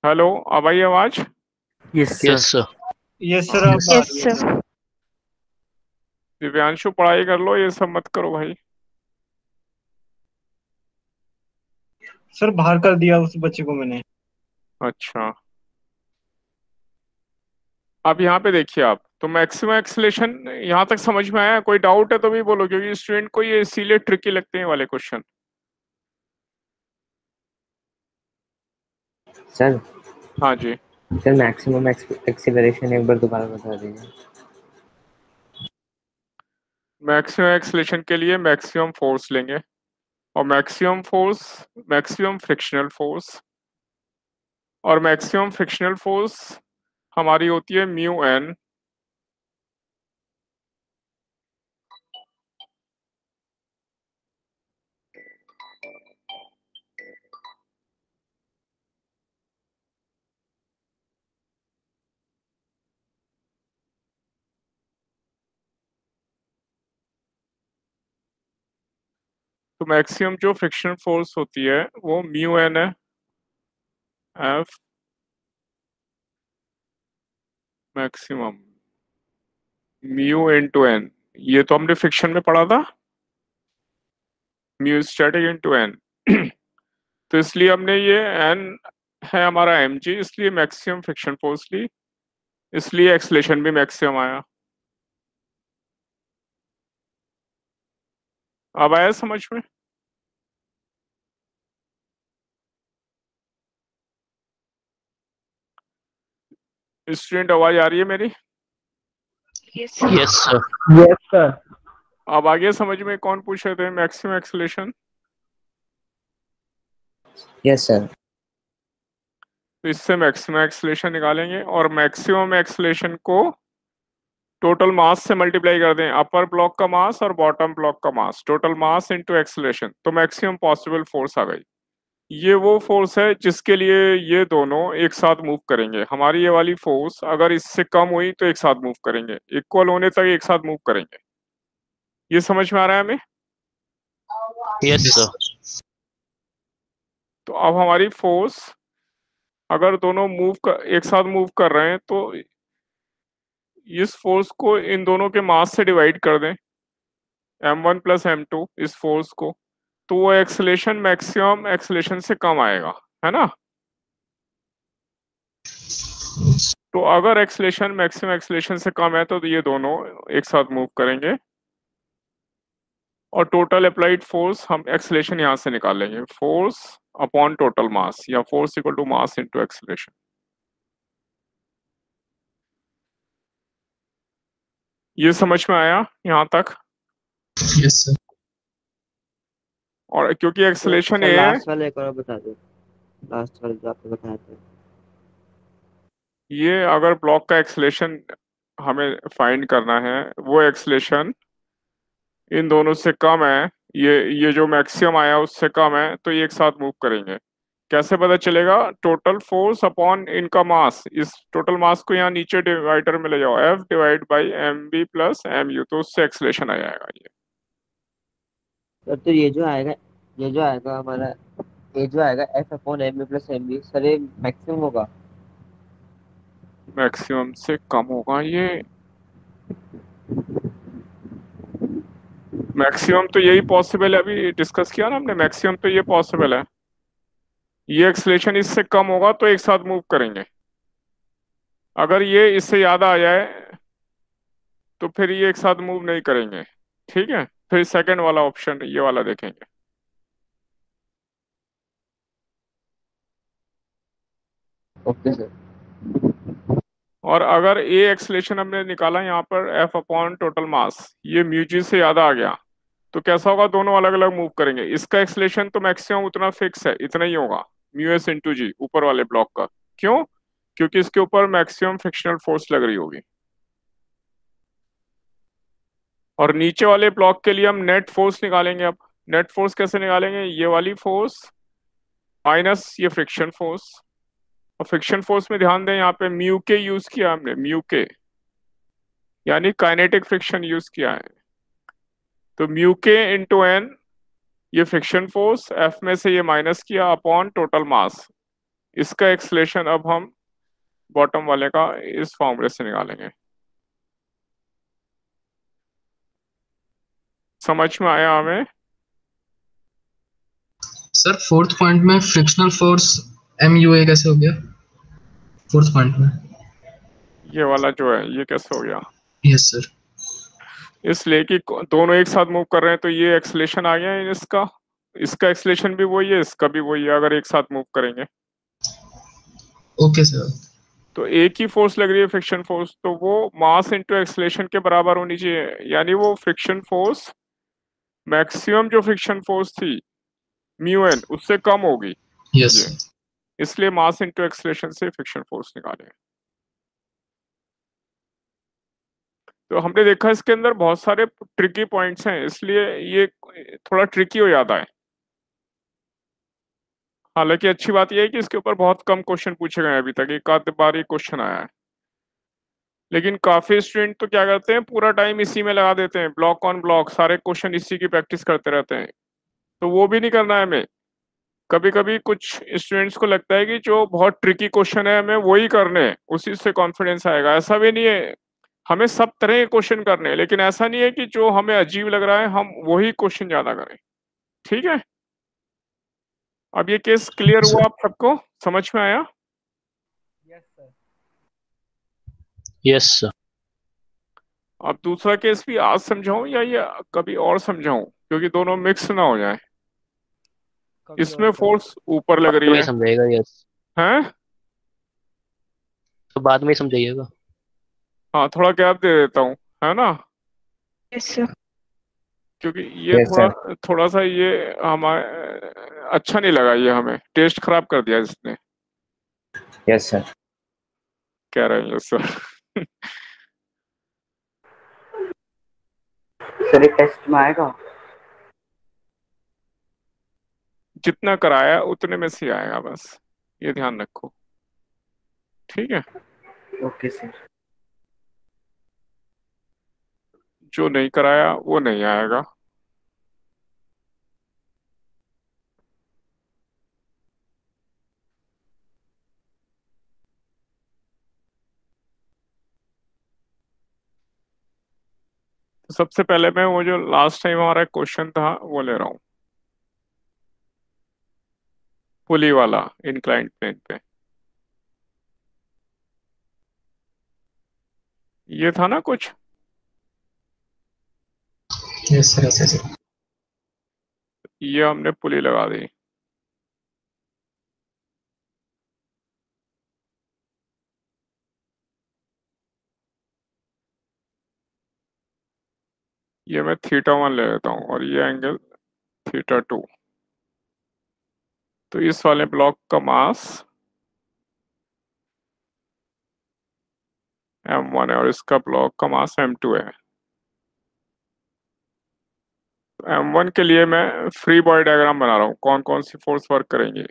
हेलो, अब आई आवाज? Yes yes sir. Sir. Yes sir आप आ यस रही है। सर। दिव्यांशु पढ़ाई कर लो, ये सब मत करो भाई। सर बाहर कर दिया उस बच्चे को मैंने। अच्छा, अब यहाँ पे देखिए आप, तो मैक्सिमम एक्सेलेरेशन यहाँ तक समझ में आया? कोई डाउट है तो भी बोलो, क्योंकि स्टूडेंट को ये इसीलिए ट्रिकी लगते हैं ये वाले क्वेश्चन। सर हाँ जी। सर मैक्सिमम एक्सीलरेशन एक बार दोबारा बता दीजिए। मैक्सिमम एक्सेलेरेशन के लिए मैक्सिमम फोर्स लेंगे, और maximum force maximum frictional force, और मैक्सिमम फ्रिक्शनल फोर्स हमारी होती है म्यू एन, तो मैक्सिमम जो फ्रिक्शन फोर्स होती है वो म्यू एन है, F maximum mu into N. ये तो हमने फ्रिक्शन में पढ़ा था, म्यू स्टैटिक इनटू एन। तो इसलिए हमने ये एन है हमारा एम जी, इसलिए मैक्सिमम फ्रिक्शन फोर्स ली, इसलिए एक्सलेशन भी मैक्सिमम आया। अब आया समझ में? स्टूडेंट आवाज आ रही है मेरी? Yes yes sir. Yes sir. अब आगे समझ में कौन पूछ रहे थे मैक्सिमम एक्सलेशन? Yes sir. तो इससे मैक्सिमम एक्सलेशन निकालेंगे और मैक्सिमम एक्सलेशन को टोटल मास से मल्टीप्लाई कर दें, अपर ब्लॉक का मास और बॉटम ब्लॉक का मास, टोटल मास इनटू एक्सलेशन, तो मैक्सिमम पॉसिबल फोर्स आ गई। ये वो फोर्स है जिसके लिए ये दोनों एक साथ मूव करेंगे। हमारी ये वाली फोर्स अगर इससे कम हुई तो एक साथ मूव करेंगे, इक्वल होने तक एक साथ मूव करेंगे। ये समझ में आ रहा है हमें? Yes sir. तो अब हमारी फोर्स अगर दोनों एक साथ मूव कर रहे हैं तो इस फोर्स को इन दोनों के मास से डिवाइड कर दें, m1 प्लस m2, इस फोर्स को, तो वो एक्सलेशन मैक्सिमम एक्सलेशन से कम आएगा, है ना? तो अगर एक्सलेशन मैक्सिमम एक्सलेशन से कम है तो ये दोनों एक साथ मूव करेंगे और टोटल अप्लाइड फोर्स हम एक्सलेशन यहां से निकाल लेंगे, फोर्स अपॉन टोटल मास या force equal to mass into acceleration. ये समझ में आया यहां तक? Yes sir. और क्योंकि एक्सलेशन सर ए है, लास्ट वाला एक और बता दो, लास्ट वाला जो आपने बताया था। ये अगर ब्लॉक का एक्सलेशन हमें फाइंड करना है, वो एक्सलेशन इन दोनों से कम है, ये जो मैक्सिमम आया उससे कम है, तो ये एक साथ मूव करेंगे। कैसे पता चलेगा? टोटल फोर्स अपॉन इनका मास, इस टोटल मास को यहाँ नीचे डिवाइडर में ले जाओ, F divide by M B plus M U, तो उससे एक्सलेशन आ जाएगा ये। सर तो ये जो आएगा हमारा, ये जो आएगा F upon M B plus M B, sir ये मैक्सिमम होगा? मैक्सिमम से कम होगा ये। मैक्सिमम तो यही पॉसिबल है, अभी डिस्कस किया ना हमने, मैक्सिमम तो ये पॉसिबल है। ये एक्सलेशन इससे कम होगा तो एक साथ मूव करेंगे, अगर ये इससे ज्यादा आ जाए तो फिर ये एक साथ मूव नहीं करेंगे। ठीक है, फिर सेकंड वाला ऑप्शन ये वाला देखेंगे। Okay sir. और अगर ए एक्सलेशन हमने निकाला यहाँ पर एफ अपॉन टोटल मास, ये म्यूजी से ज्यादा आ गया, तो कैसा होगा? दोनों अलग अलग मूव करेंगे। इसका एक्सलेशन तो मैक्सिमम उतना फिक्स है, इतना ही होगा, म्यू एस इंटू जी, ऊपर वाले ब्लॉक का। क्यों? क्योंकि इसके ऊपर मैक्सिमम फ्रिक्शनल फोर्स लग रही होगी। और नीचे वाले ब्लॉक के लिए हम नेट फोर्स निकालेंगे। अब नेट फोर्स कैसे निकालेंगे? ये वाली फोर्स माइनस ये फ्रिक्शन फोर्स, और फ्रिक्शन फोर्स में ध्यान दें यहाँ पे म्यू के यूज किया हमने, म्यू के यानी काइनेटिक फ्रिक्शन यूज किया है। तो म्यू के इंटू एन, ये फ्रिक्शन फोर्स, एफ में से ये माइनस किया, अपॉन टोटल मास। इसका एक्सलेशन अब हम बॉटम वाले का इस फॉर्मूले से निकालेंगे। समझ में आया हमें? सर फोर्थ पॉइंट में frictional force M U A कैसे हो गया फोर्थ पॉइंट में? ये वाला जो है ये कैसे हो गया? Yes sir. इसलिए कि दोनों एक साथ मूव कर रहे हैं तो ये एक्सलेशन आ गया है इसका, इसका एक्सलेशन भी वही है, इसका भी वही है, अगर एक साथ मूव करेंगे। Okay sir. तो एक ही फोर्स लग रही है फ्रिक्शन फोर्स, तो वो मास इनटू एक्सलेशन के बराबर होनी चाहिए, यानी वो फ्रिक्शन फोर्स मैक्सिमम जो फ्रिक्शन फोर्स थी म्यू एन उससे कम होगी। यस ये इसलिए मास इनटू एक्सलेशन से फ्रिक्शन फोर्स निकाले। तो हमने देखा इसके अंदर बहुत सारे ट्रिकी पॉइंट्स हैं, इसलिए ये थोड़ा ट्रिकी हो जाता है। हालांकि अच्छी बात यह है कि इसके ऊपर बहुत कम क्वेश्चन पूछे गए हैं अभी तक, एक आध बार ही क्वेश्चन आया है। लेकिन काफी स्टूडेंट तो क्या करते हैं, पूरा टाइम इसी में लगा देते हैं, ब्लॉक ऑन ब्लॉक सारे क्वेश्चन इसी की प्रैक्टिस करते रहते हैं। तो वो भी नहीं करना है हमें। कभी कभी कुछ स्टूडेंट्स को लगता है कि जो बहुत ट्रिकी क्वेश्चन है हमें वही करने हैं, उसी से कॉन्फिडेंस आएगा। ऐसा भी नहीं है, हमें सब तरह के क्वेश्चन करने हैं, लेकिन ऐसा नहीं है कि जो हमें अजीब लग रहा है हम वही क्वेश्चन ज्यादा करें। ठीक है, अब ये केस क्लियर हुआ आप सबको, समझ में आया? Yes sir. अब दूसरा केस भी आज समझाऊं या ये कभी और समझाऊं, क्योंकि दोनों मिक्स ना हो जाए। इसमें फोर्स ऊपर लग बाद रही में है, समझाइएगा। यस, हैं? तो बाद में समझाइएगा। हाँ, थोड़ा गैप दे देता हूँ, है ना, यस सर। क्योंकि ये Yes, थोड़ा sir. थोड़ा सा ये हमारे अच्छा नहीं लगा, ये हमें टेस्ट खराब कर दिया इसने। Yes, sir. कह रहे हैं सर। सर ये टेस्ट में आएगा? जितना कराया उतने में से आएगा, बस ये ध्यान रखो। ठीक है, ओके सर। जो नहीं कराया वो नहीं आएगा। तो सबसे पहले मैं वो जो लास्ट टाइम हमारा क्वेश्चन था वो ले रहा हूँ, पुली वाला इंक्लाइंड प्लेन पे। ये था ना कुछ, यस सर, यस सर। ये हमने पुली लगा दी। ये मैं θ1 ले लेता हूँ और ये एंगल θ2। तो इस वाले ब्लॉक का मास m1 है और इसका ब्लॉक का मास m2 है। तो m1 के लिए मैं फ्री बॉडी डायग्राम बना रहा हूँ, कौन कौन सी फोर्स वर्क करेंगे।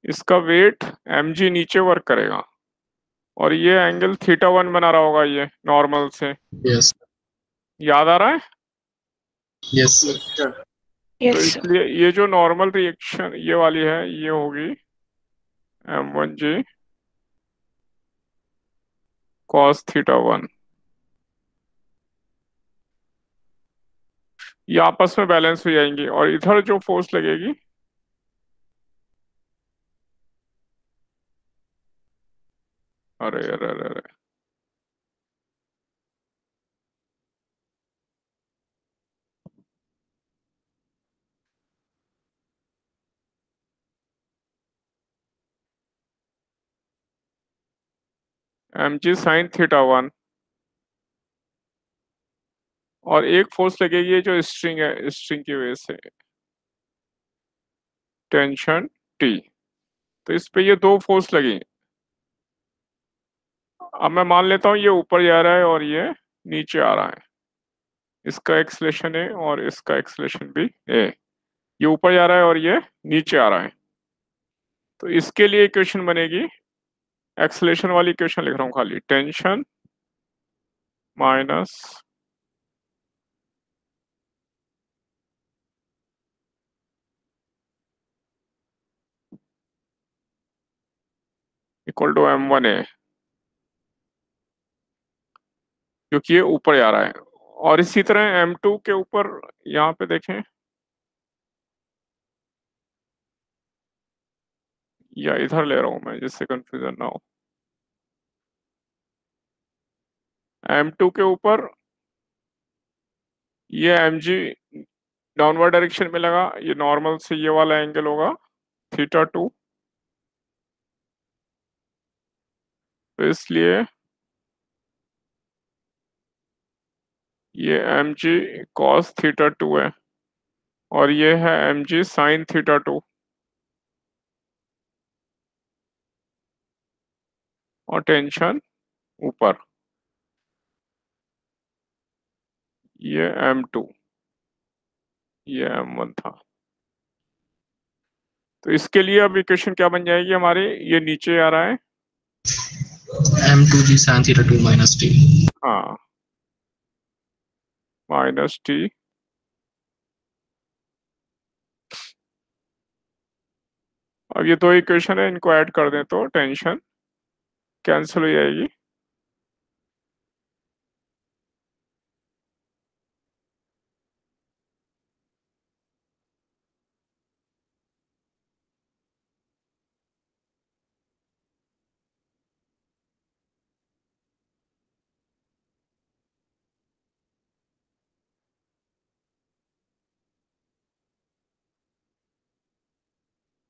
इसका वेट mg नीचे वर्क करेगा और ये एंगल θ1 बना रहा होगा ये नॉर्मल से, यस याद आ रहा है? यस तो यस सर। इसलिए ये जो नॉर्मल रिएक्शन ये वाली है ये होगी m1g cos θ1। ये आपस में बैलेंस हो जाएंगी और इधर जो फोर्स लगेगी अरे अरे अरे अरे mg sin θ1 और एक फोर्स लगेगी ये जो स्ट्रिंग है, स्ट्रिंग की वजह से टेंशन T। तो इस पे ये दो फोर्स लगी। अब मैं मान लेता हूँ ये ऊपर जा रहा है और ये नीचे आ रहा है। इसका एक्सलेशन A और इसका एक्सलेशन B A। ये ऊपर जा रहा है और ये नीचे आ रहा है। तो इसके लिए इक्वेशन बनेगी, एक्सलेशन वाली इक्वेशन लिख रहा हूँ खाली, tension minus equal to m1a, क्योंकि ये ऊपर जा रहा है। और इसी तरह m2 के ऊपर यहाँ पे देखें, या इधर ले रहा हूं मैं जिससे कंफ्यूजन ना हो। m2 के ऊपर ये mg डाउनवर्ड डायरेक्शन में लगा, ये नॉर्मल से ये वाला एंगल होगा θ2। तो इसलिए ये mg cos θ2 है और ये है mg sin θ2 और टेंशन ऊपर, ये m2 ये m1 था। तो इसके लिए अब इक्वेशन क्या बन जाएगी हमारे, ये नीचे आ रहा है m2g sin θ2 minus t। हाँ, माइनस टी अब ये दो इक्वेशन है, इनको ऐड कर दें तो टेंशन कैंसिल हो जाएगी।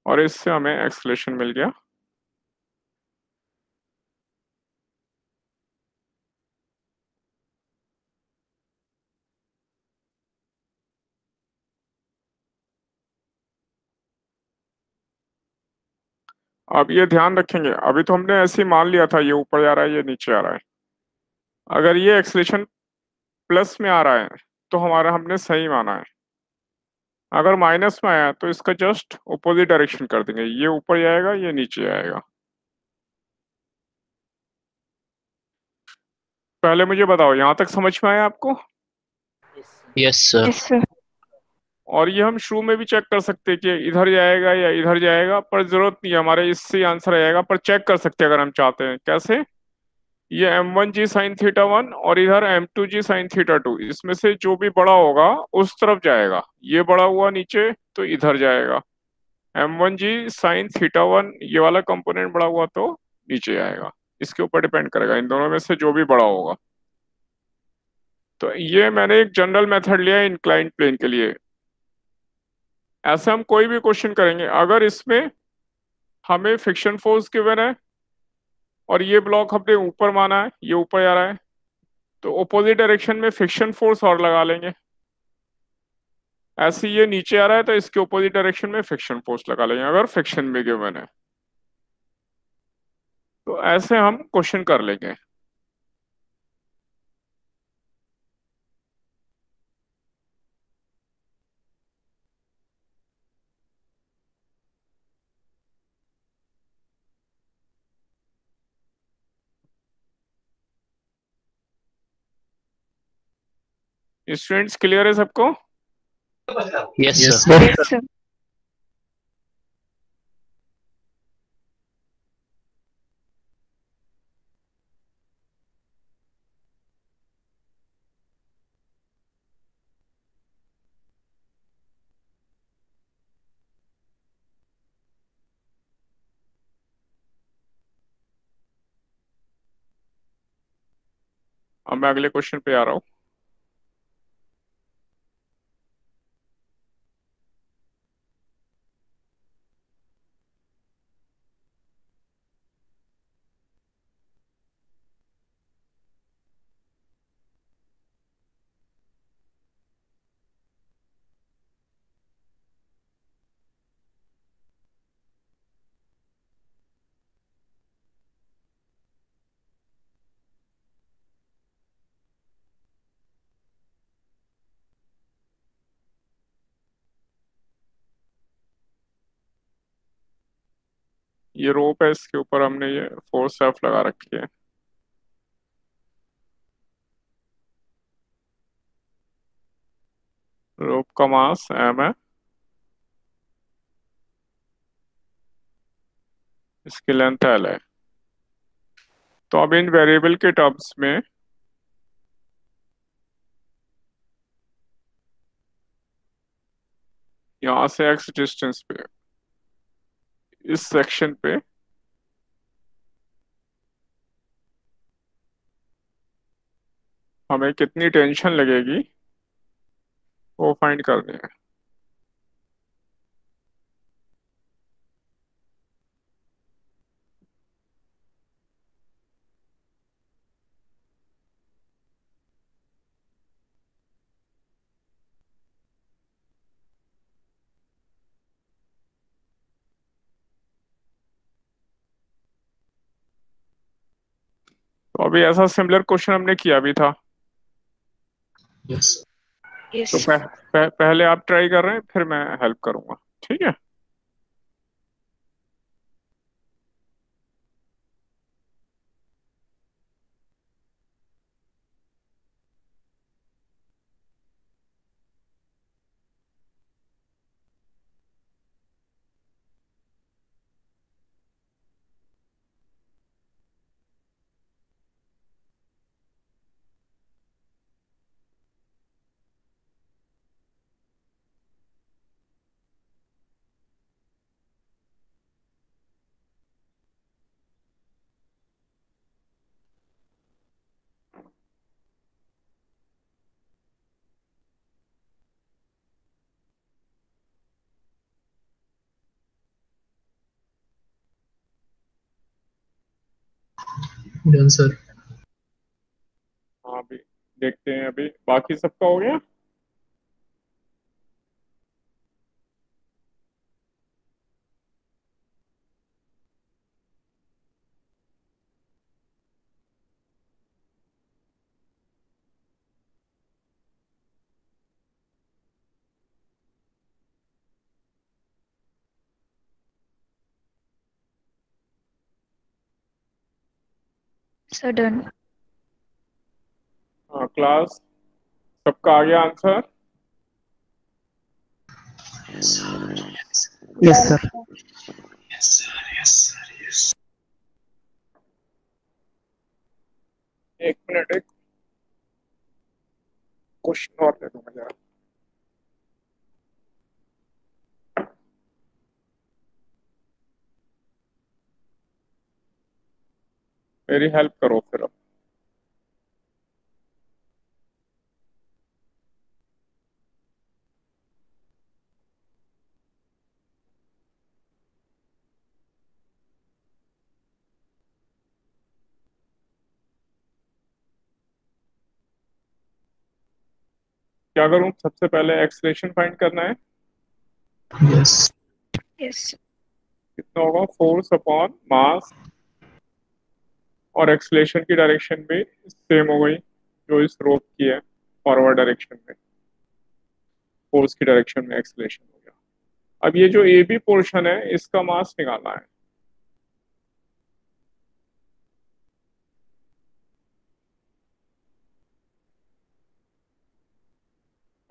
और इससे हमें एक्सलेशन मिल गया। अब ये ध्यान रखेंगे, अभी तो हमने ऐसे ही मान लिया था ये ऊपर जा रहा है ये नीचे आ रहा है। अगर ये एक्सलेशन प्लस में आ रहा है तो हमारा हमने सही माना है, अगर माइनस में आया तो इसका जस्ट ऑपोजिट डायरेक्शन कर देंगे, ये ऊपर जाएगा ये नीचे आएगा। पहले मुझे बताओ यहाँ तक समझ में आया आपको? Yes sir. Yes sir. और ये हम शुरू में भी चेक कर सकते हैं कि इधर जाएगा या इधर जाएगा, पर जरूरत नहीं है, हमारे इससे आंसर आएगा, पर चेक कर सकते हैं अगर हम चाहते हैं। कैसे? ये m1g साइन थीटा 1 और इधर m2g साइन थीटा 2, इसमें से जो भी बड़ा होगा उस तरफ जाएगा। ये बड़ा हुआ नीचे तो इधर जाएगा, m1g साइन थीटा 1 ये वाला कंपोनेंट बड़ा हुआ तो नीचे आएगा। इसके ऊपर डिपेंड करेगा, इन दोनों में से जो भी बड़ा होगा। तो ये मैंने एक जनरल मेथड लिया है इंक्लाइंड प्लेन के लिए। ऐसे हम कोई भी क्वेश्चन करेंगे, अगर इसमें हमें फ्रिक्शन फोर्स गिवन है और ये ब्लॉक हमने ऊपर माना है, ये ऊपर जा रहा है, तो ऑपोजिट डायरेक्शन में फ्रिक्शन फोर्स और लगा लेंगे। ऐसे ये नीचे आ रहा है तो इसके ऑपोजिट डायरेक्शन में फ्रिक्शन फोर्स लगा लेंगे, अगर फ्रिक्शन में गिवन है। तो ऐसे हम क्वेश्चन कर लेंगे। स्टूडेंट्स क्लियर है सबको? Yes yes sir. Yes sir. अब मैं अगले क्वेश्चन पे आ रहा हूँ। ये रोप है, इसके ऊपर हमने ये फोर्स एफ लगा रखी है। रोप का मास एम है, इसकी लेंथ एल है। तो अब इन वेरिएबल के टर्म्स में यहाँ से एक्स डिस्टेंस पे इस सेक्शन पे हमें कितनी टेंशन लगेगी वो फाइंड करनी है। तो अभी ऐसा सिमिलर क्वेश्चन हमने किया भी था। यस यस तो पहले आप ट्राई कर रहे हैं, फिर मैं हेल्प करूंगा, ठीक है? Done sir. हाँ अभी देखते हैं, अभी बाकी सबका हो गया। Sir done. हाँ क्लास सबका आ गया आंसर। Yes sir. एक मिनट, एक क्वेश्चन और दे दो मुझे। मेरी हेल्प करो फिर अब। क्या करूं, सबसे पहले एक्सलेशन फाइंड करना है। यस। यस। कितना होगा, फोर्स अपॉन मास, और एक्सलेशन की डायरेक्शन भी सेम हो गई जो इस रोप की है, फॉरवर्ड डायरेक्शन में। फोर्स की डायरेक्शन में एक्सलेशन हो गया। अब ये जो ए बी पोर्शन है इसका मास निकालना है।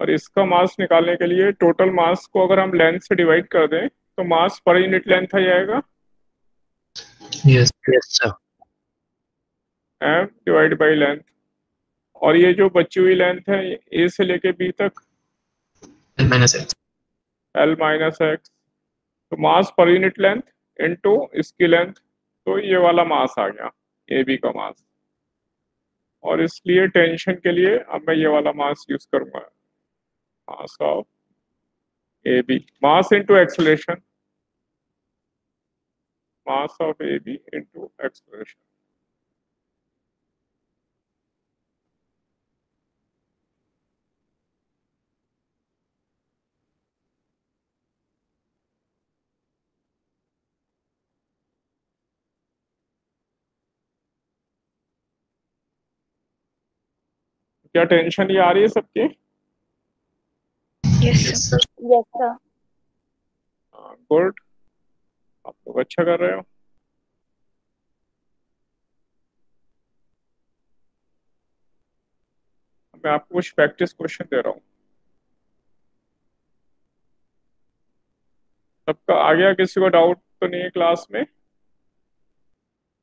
और इसका मास निकालने के लिए टोटल मास को अगर हम लेंथ से डिवाइड कर दें तो मास पर यूनिट लेंथ आ जाएगा, yes. Yes sir. M divide by length. और ये जो बची हुई लेंथ है ए से लेके बी तक, minus x. L minus x. तो मास पर यूनिट लेंथ इनटू इसकी लेंथ, तो ये वाला मास आ गया ए बी का मास। और इसलिए टेंशन के लिए अब मैं ये वाला मास यूज करूंगा, mass of A B, mass into acceleration, mass of A B into acceleration. क्या टेंशन ये आ रही है सबकी? Yes yes sir. Sir. Yes sir. Good, आप लोग अच्छा कर रहे हो। मैं आपको कुछ प्रैक्टिस क्वेश्चन दे रहा हूँ। सबका आ गया, किसी को डाउट तो नहीं है क्लास में?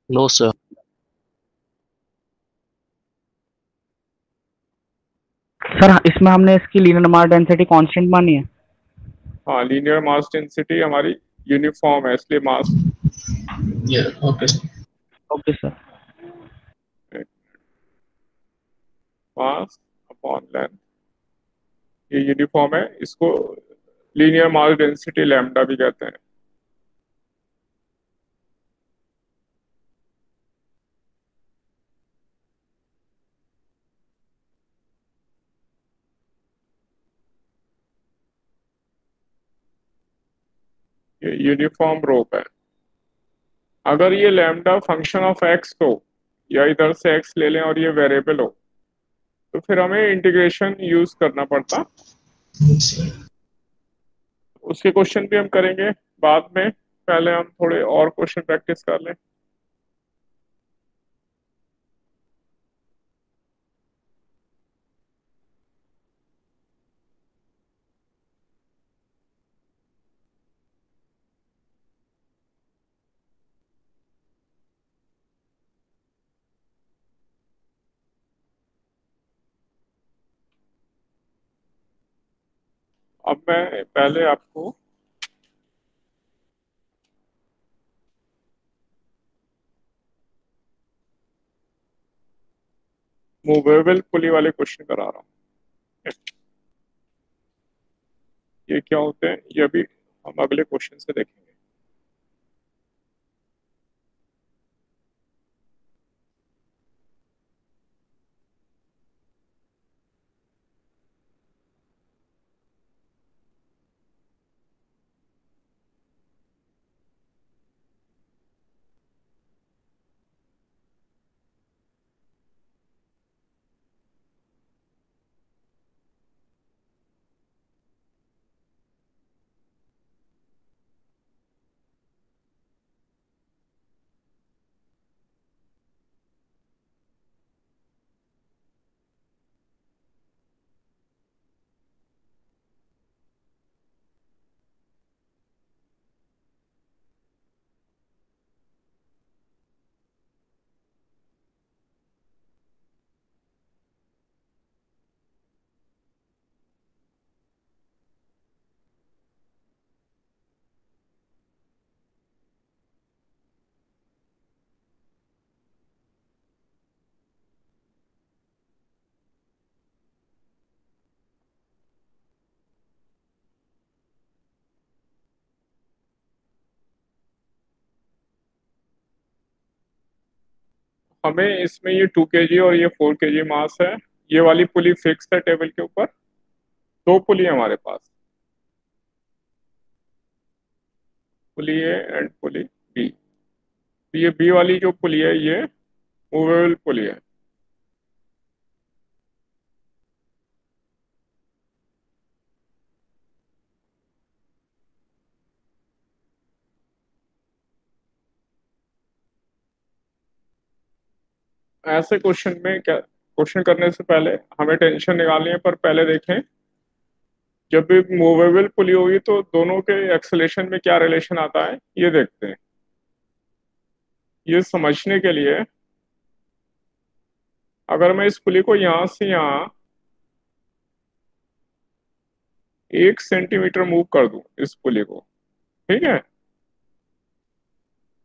No sir. सर इसमें हमने इसकी लीनियर मास डेंसिटी कांस्टेंट मानी है। हाँ लीनियर मास डेंसिटी हमारी यूनिफॉर्म है, इसलिए मास या okay sir. Okay sir. Mass upon length, ये यूनिफॉर्म है, इसको लीनियर मास डेंसिटी लैम्डा भी कहते हैं। ये यूनिफॉर्म रोप है। अगर ये लैम्डा फंक्शन ऑफ एक्स हो, या इधर से एक्स ले लें और ये वेरिएबल हो, तो फिर हमें इंटीग्रेशन यूज करना पड़ता। उसके क्वेश्चन भी हम करेंगे बाद में, पहले हम थोड़े और क्वेश्चन प्रैक्टिस कर लें। अब मैं पहले आपको मूवेबल पुली वाले क्वेश्चन करा रहा हूँ। ये क्या होते हैं ये अभी हम अगले क्वेश्चन से देखेंगे। हमें इसमें ये 2 kg और ये 4 kg मास है, ये वाली पुली फिक्स है टेबल के ऊपर, 2 पुली है हमारे पास, पुली ए एंड पुली बी। ये बी वाली जो पुली है ये मूवेबल पुली है। ऐसे क्वेश्चन में क्या, क्वेश्चन करने से पहले हमें टेंशन निकालनी है, पर पहले देखें जब भी मूवेबल पुली होगी तो दोनों के एक्सेलेरेशन में क्या रिलेशन आता है ये देखते हैं। ये समझने के लिए अगर मैं इस पुली को यहां से यहां 1 सेंटीमीटर मूव कर दूं इस पुली को, ठीक है,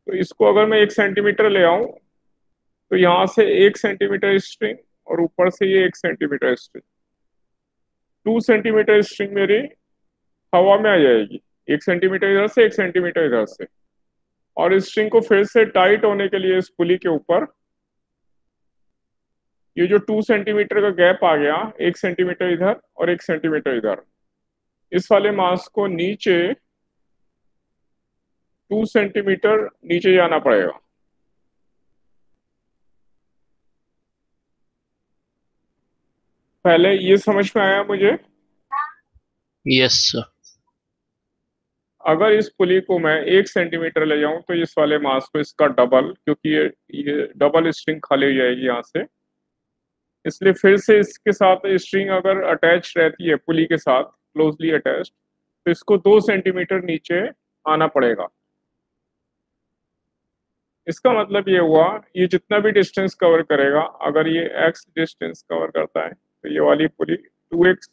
तो इसको अगर मैं 1 सेंटीमीटर ले आऊं तो यहां से 1 सेंटीमीटर स्ट्रिंग और ऊपर से ये 1 सेंटीमीटर स्ट्रिंग, 2 सेंटीमीटर स्ट्रिंग मेरी हवा में आ जाएगी, 1 सेंटीमीटर इधर से 1 सेंटीमीटर इधर से। और इस स्ट्रिंग को फिर से टाइट होने के लिए इस पुली के ऊपर ये जो 2 सेंटीमीटर का गैप आ गया, 1 सेंटीमीटर इधर और 1 सेंटीमीटर इधर, इस वाले मास को नीचे 2 सेंटीमीटर नीचे जाना पड़ेगा। पहले ये समझ में आया मुझे? Yes sir. अगर इस पुली को मैं 1 सेंटीमीटर ले जाऊं तो इस वाले मास को इसका डबल, क्योंकि ये डबल स्ट्रिंग खाली हो जाएगी यहाँ से, इसलिए फिर से इसके साथ स्ट्रिंग अगर अटैच रहती है पुली के साथ क्लोजली अटैच्ड तो इसको 2 सेंटीमीटर नीचे आना पड़ेगा। इसका मतलब ये हुआ ये जितना भी डिस्टेंस कवर करेगा, अगर ये x डिस्टेंस कवर करता है तो ये वाली पुली 2x,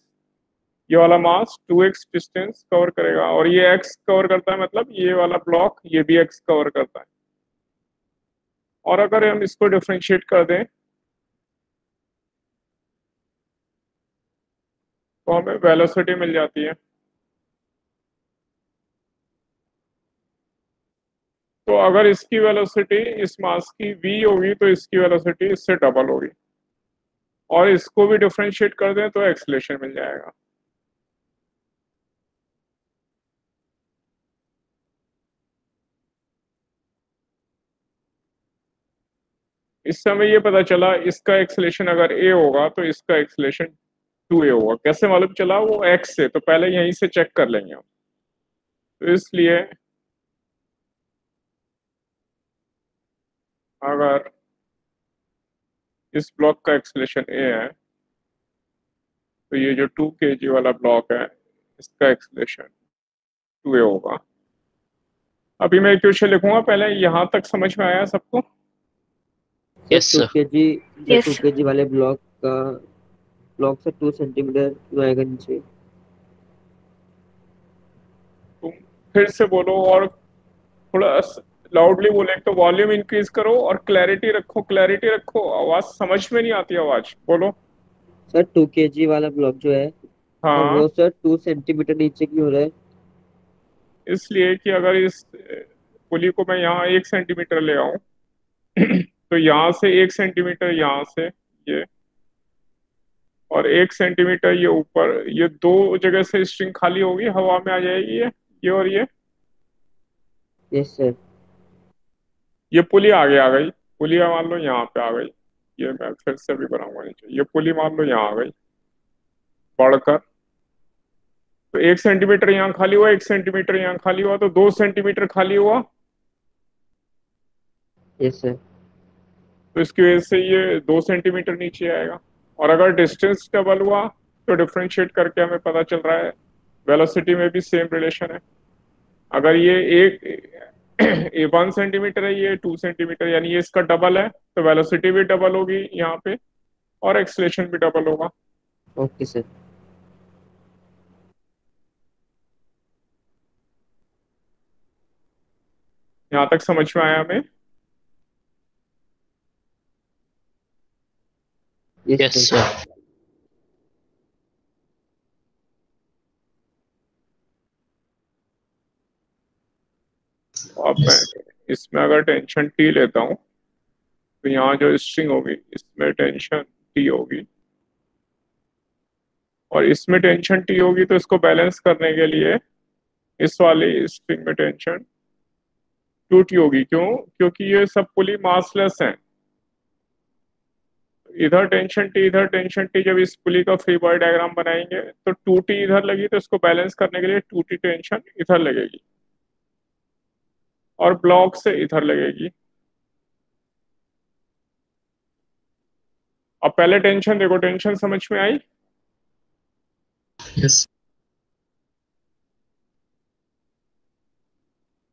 ये वाला मास 2x डिस्टेंस कवर करेगा, और ये x कवर करता है मतलब ये वाला ब्लॉक ये भी x कवर करता है। और अगर हम इसको डिफरेंशिएट कर दें तो हमें वेलोसिटी मिल जाती है। तो अगर इसकी वेलोसिटी इस मास की v होगी तो इसकी वेलोसिटी इससे डबल होगी, और इसको भी डिफरेंशिएट कर दें तो एक्सेलरेशन मिल जाएगा। इससे हमें ये पता चला इसका एक्सेलरेशन अगर a होगा तो इसका एक्सेलरेशन 2a होगा। कैसे मालूम चला? वो x से, तो पहले यहीं से चेक कर लेंगे हम। तो इसलिए अगर इस ब्लॉक का एक्सेलरेशन a है तो ये जो 2 kg वाला ब्लॉक है इसका एक्सेलरेशन 2a होगा। अभी मैं क्वेश्चन लिखूंगा, पहले यहाँ तक समझ में आया सबको? Yes too sir. के जी Yes, टू sir. के जी वाले ब्लॉक से 2 सेंटीमीटर क्यों आएगा नीचे? तुम फिर से बोलो और थोड़ा लाउडली बोले, तो वॉल्यूम इंक्रीज करो और क्लैरिटी रखो, क्लैरिटी रखो, आवाज समझ में नहीं आती, आवाज बोलो। सर 2 kg वाला ब्लॉक जो है और हाँ, वो सर 2 सेंटीमीटर नीचे क्यों हो रहा है? इसलिए कि अगर इस पुली को मैं यहाँ 1 सेंटीमीटर ले आऊं तो यहाँ से 1 सेंटीमीटर यहाँ से ये, और 1 सेंटीमीटर ये ऊपर, ये दो जगह से स्ट्रिंग खाली होगी, हवा में आ जाएगी ये और यस सर। ये पुली आगे आ गई, पुली मान लो यहाँ पे आ गई, ये मैं फिर से भी बनाऊंगा नीचे, ये पुली मान लो यहाँ आ गई बढ़कर, तो 1 सेंटीमीटर यहाँ खाली हुआ, 1 सेंटीमीटर यहाँ खाली हुआ, तो 2 सेंटीमीटर खाली हुआ। Yes sir. तो इसकी वजह से ये 2 सेंटीमीटर नीचे आएगा। और अगर डिस्टेंस डबल हुआ तो डिफरेंशिएट करके हमें पता चल रहा है वेलोसिटी में भी सेम रिलेशन है। अगर ये ये 1 सेंटीमीटर है, ये 2 सेंटीमीटर, यानी ये इसका डबल है, तो वेलोसिटी भी डबल होगी यहाँ पे और एक्सेलरेशन भी डबल होगा। Okay sir. यहाँ तक समझ में आया हमें? Yes yes sir. सर। अब मैं इसमें अगर टेंशन टी लेता हूँ तो यहाँ जो स्ट्रिंग होगी इसमें टेंशन टी होगी, और इसमें टेंशन टी होगी, तो इसको बैलेंस करने के लिए इस वाली स्ट्रिंग में टेंशन 2t होगी। क्यों? क्योंकि ये सब पुली मासलेस हैं। इधर टेंशन टी इधर टेंशन टी, जब इस पुली का फ्री बॉडी डायग्राम बनाएंगे तो 2t इधर लगी, तो इसको बैलेंस करने के लिए 2t टेंशन इधर लगेगी और ब्लॉक से इधर लगेगी। अब पहले टेंशन देखो, टेंशन समझ में आई? यस।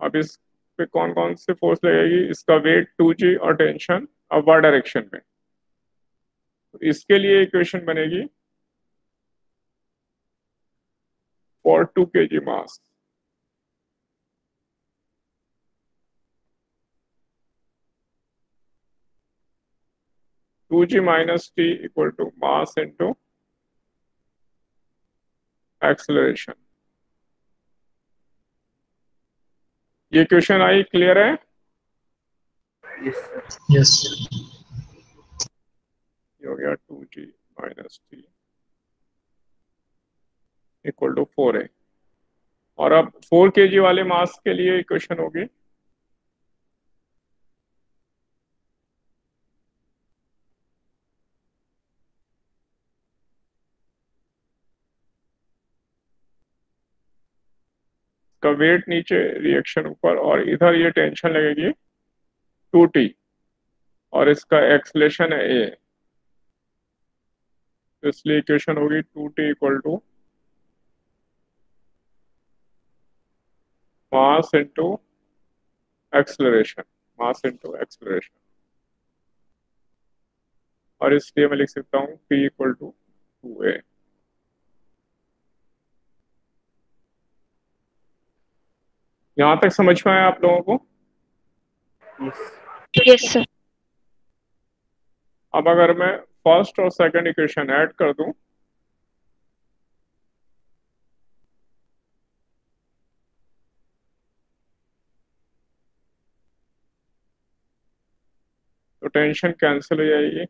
अब इस पे कौन कौन से फोर्स लगेगी? इसका वेट 2g और टेंशन अपवर्ड डायरेक्शन में। तो इसके लिए इक्वेशन बनेगी for 2 kg mass. Two G minus T equal to mass into acceleration. ये क्वेश्चन आई, क्लियर है? यस। ये हो गया 2g minus T equal to 4a। और अब 4 kg वाले मास के लिए इक्वेशन होगी का वेट नीचे, रिएक्शन ऊपर, और इधर ये टेंशन लगेगी 2t, और इसका एक्सलेशन है a। तो इसलिए इक्वेशन होगी 2t equal to mass into acceleration, mass into acceleration. और इसलिए मैं लिख सकता हूँ p इक्वल टू 2a। यहां तक समझ में आया आप लोगों को? Yes, sir. अब अगर मैं फर्स्ट और सेकंड इक्वेशन ऐड कर दूं तो टेंशन कैंसिल हो जाएगी,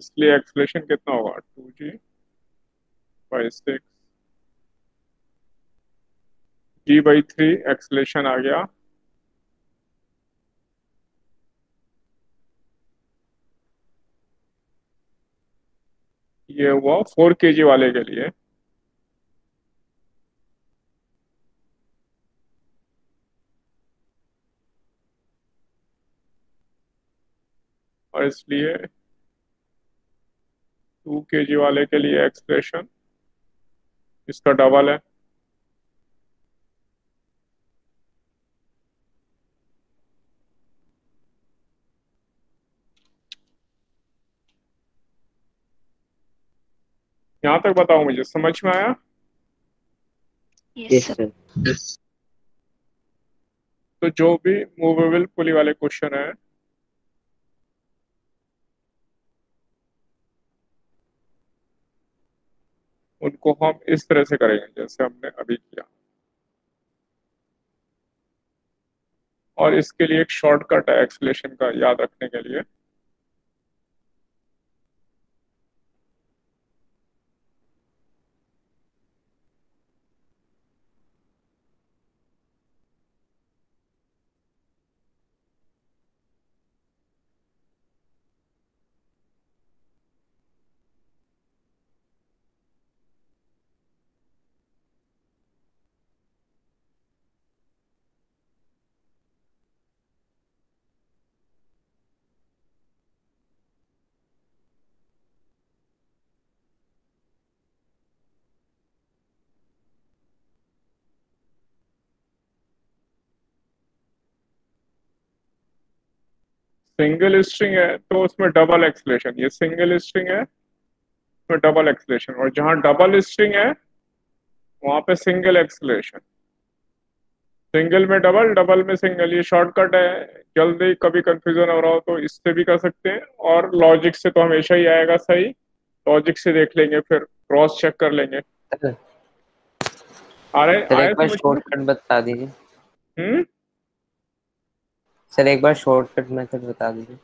इसलिए एक्सलेशन कितना होगा 2g/6 g/3 एक्सलेशन आ गया। ये हुआ 4 kg वाले के लिए। और इसलिए 2 kg वाले के लिए एक्सप्रेशन इसका डबल है। यहां तक बताओ, मुझे समझ में आया? Yes, yes sir. Sir. Yes. तो जो भी मूवेबल पुली वाले क्वेश्चन है उनको हम इस तरह से करेंगे जैसे हमने अभी किया। और इसके लिए एक शॉर्टकट है एक्सलेशन का याद रखने के लिए। सिंगल स्ट्रिंग है तो उसमें डबल एक्सलेशन, ये सिंगल स्ट्रिंग है उसमें डबल एक्सलेशन, और जहां डबल स्ट्रिंग है वहां पे सिंगल एक्सलेशन। सिंगल में डबल, डबल में सिंगल, ये शॉर्टकट है। जल्दी कभी कंफ्यूजन हो रहा हो तो इससे भी कर सकते हैं, और लॉजिक से तो हमेशा ही आएगा सही। लॉजिक से देख लेंगे, फिर क्रॉस चेक कर लेंगे। सर आए एक बार समझ में? शॉर्टकट बता दीजिए। हम्म। सर एक बार शॉर्टकट मेथड बता दीजिए।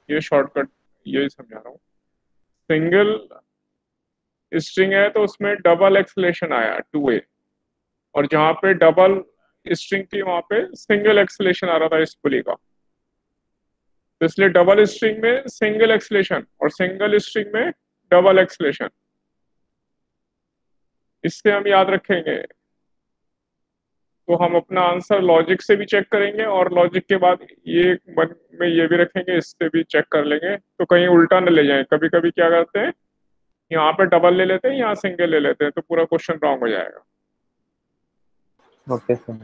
ये शॉर्टकट यही समझा रहा हूँ। सिंगल स्ट्रिंग है तो उसमें डबल एक्सलेशन आया 2a, और जहां पे डबल स्ट्रिंग थी वहां पे सिंगल एक्सलेशन आ रहा था इस पुली का, तो इसलिए डबल स्ट्रिंग में सिंगल एक्सलेशन और सिंगल स्ट्रिंग में डबल एक्सलेशन। इससे हम याद रखेंगे तो हम अपना आंसर लॉजिक से भी चेक करेंगे, और लॉजिक के बाद ये मन में ये भी रखेंगे, इससे भी चेक कर लेंगे, तो कहीं उल्टा न ले जाएं। कभी कभी क्या करते हैं, यहाँ पे डबल ले लेते हैं, यहाँ सिंगल ले लेते हैं, तो पूरा क्वेश्चन रॉन्ग हो जाएगा। Okay sir.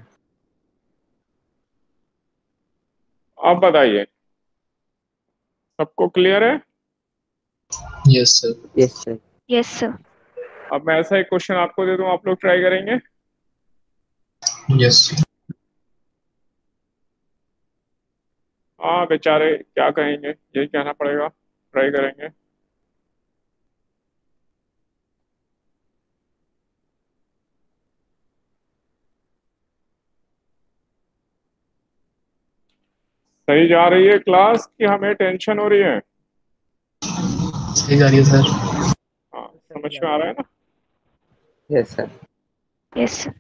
आप बताइए, सबको क्लियर है? Yes sir. Yes sir. Yes sir. अब मैं ऐसा एक क्वेश्चन आपको दे दूं, आप लोग ट्राई करेंगे? यस। हाँ बेचारे क्या कहेंगे, यही कहना पड़ेगा, ट्राई करेंगे। सही जा रही है क्लास कि हमें टेंशन हो रही है? सही जा रही है सर। हाँ समझ में आ रहा है ना? Yes sir. Yes sir.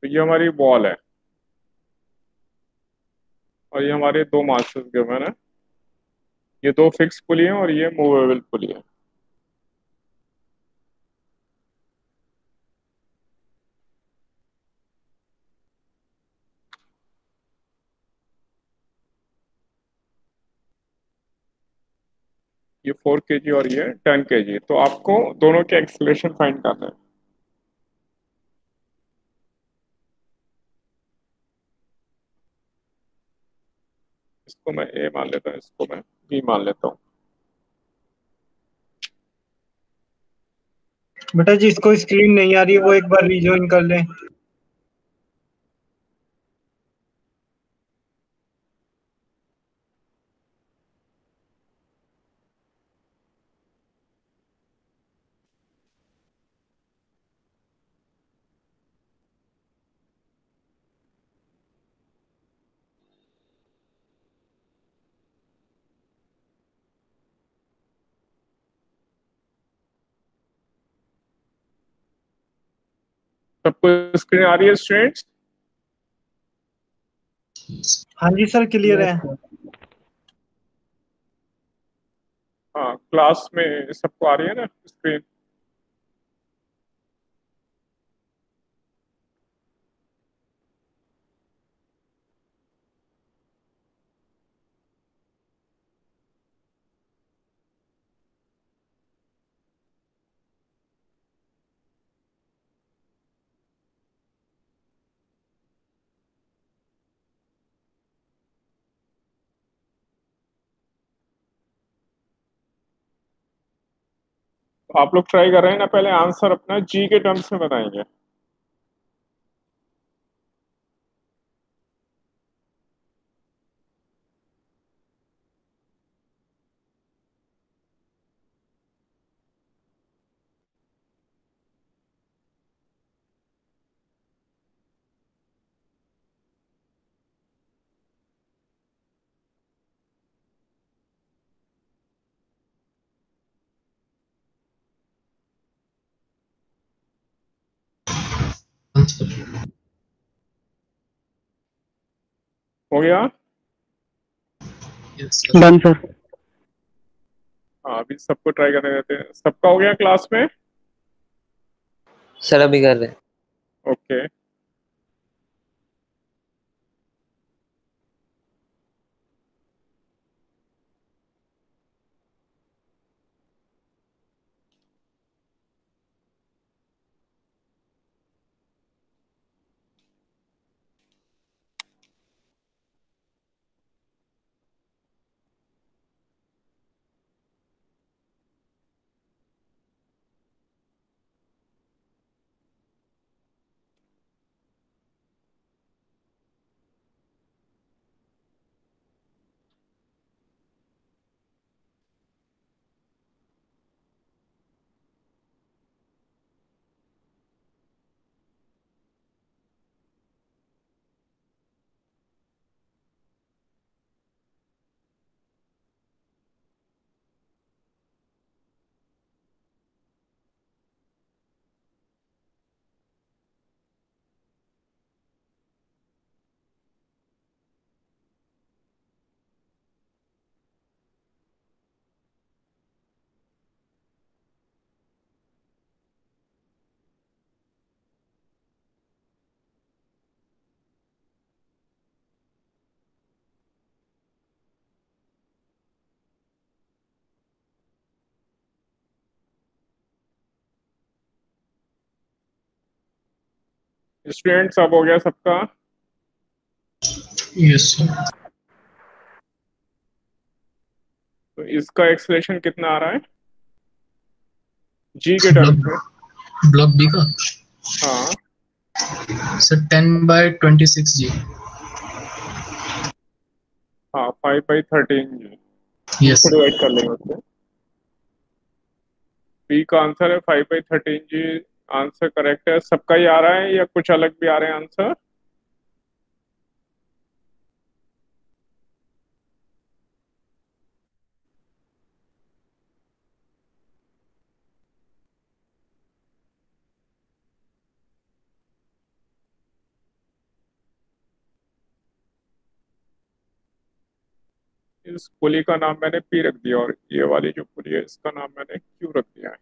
तो ये हमारी बॉल है, और ये हमारे दो मास्टर्स गिवन है। ये दो फिक्स पुली हैं और ये मूवेबल पुली है। ये 4 kg और ये 10 kg, तो आपको दोनों के एक्सेलरेशन फाइंड करना है। इसको मैं ए मान लेता हूँ, इसको मैं बी मान लेता हूँ। बेटा जिसको स्क्रीन नहीं आ रही है वो एक बार रिजॉइन कर ले। सबको स्क्रीन आ रही है स्टूडेंट्स? हाँ जी सर क्लियर है। हाँ क्लास में सबको आ रही है ना स्क्रीन? तो आप लोग ट्राई कर रहे हैं ना, पहले आंसर अपना जी के टर्म्स में बताएंगे। हाँ सर। हो गया? Yes sir. Done sir. हाँ, अभी सबको ट्राई करने देते हैं। सबका हो गया क्लास में? सर अभी कर रहे हैं। ओके। स्टूडेंट सब हो गया सबका? Yes sir. तो इसका एक्सलेशन कितना आ रहा है जी के टर्म्स में? ब्लॉक बी का हाँ, सर 10/26 जी। हाँ 5/13 जी। यस इसको डिवाइड कर लेंगे उससे। बी का आंसर है 5/13 जी। आंसर करेक्ट है। सबका ही आ रहा है या कुछ अलग भी आ रहे हैं आंसर? इस पुली का नाम मैंने पी रख दिया और ये वाली जो पुली है इसका नाम मैंने क्यू रख दिया है।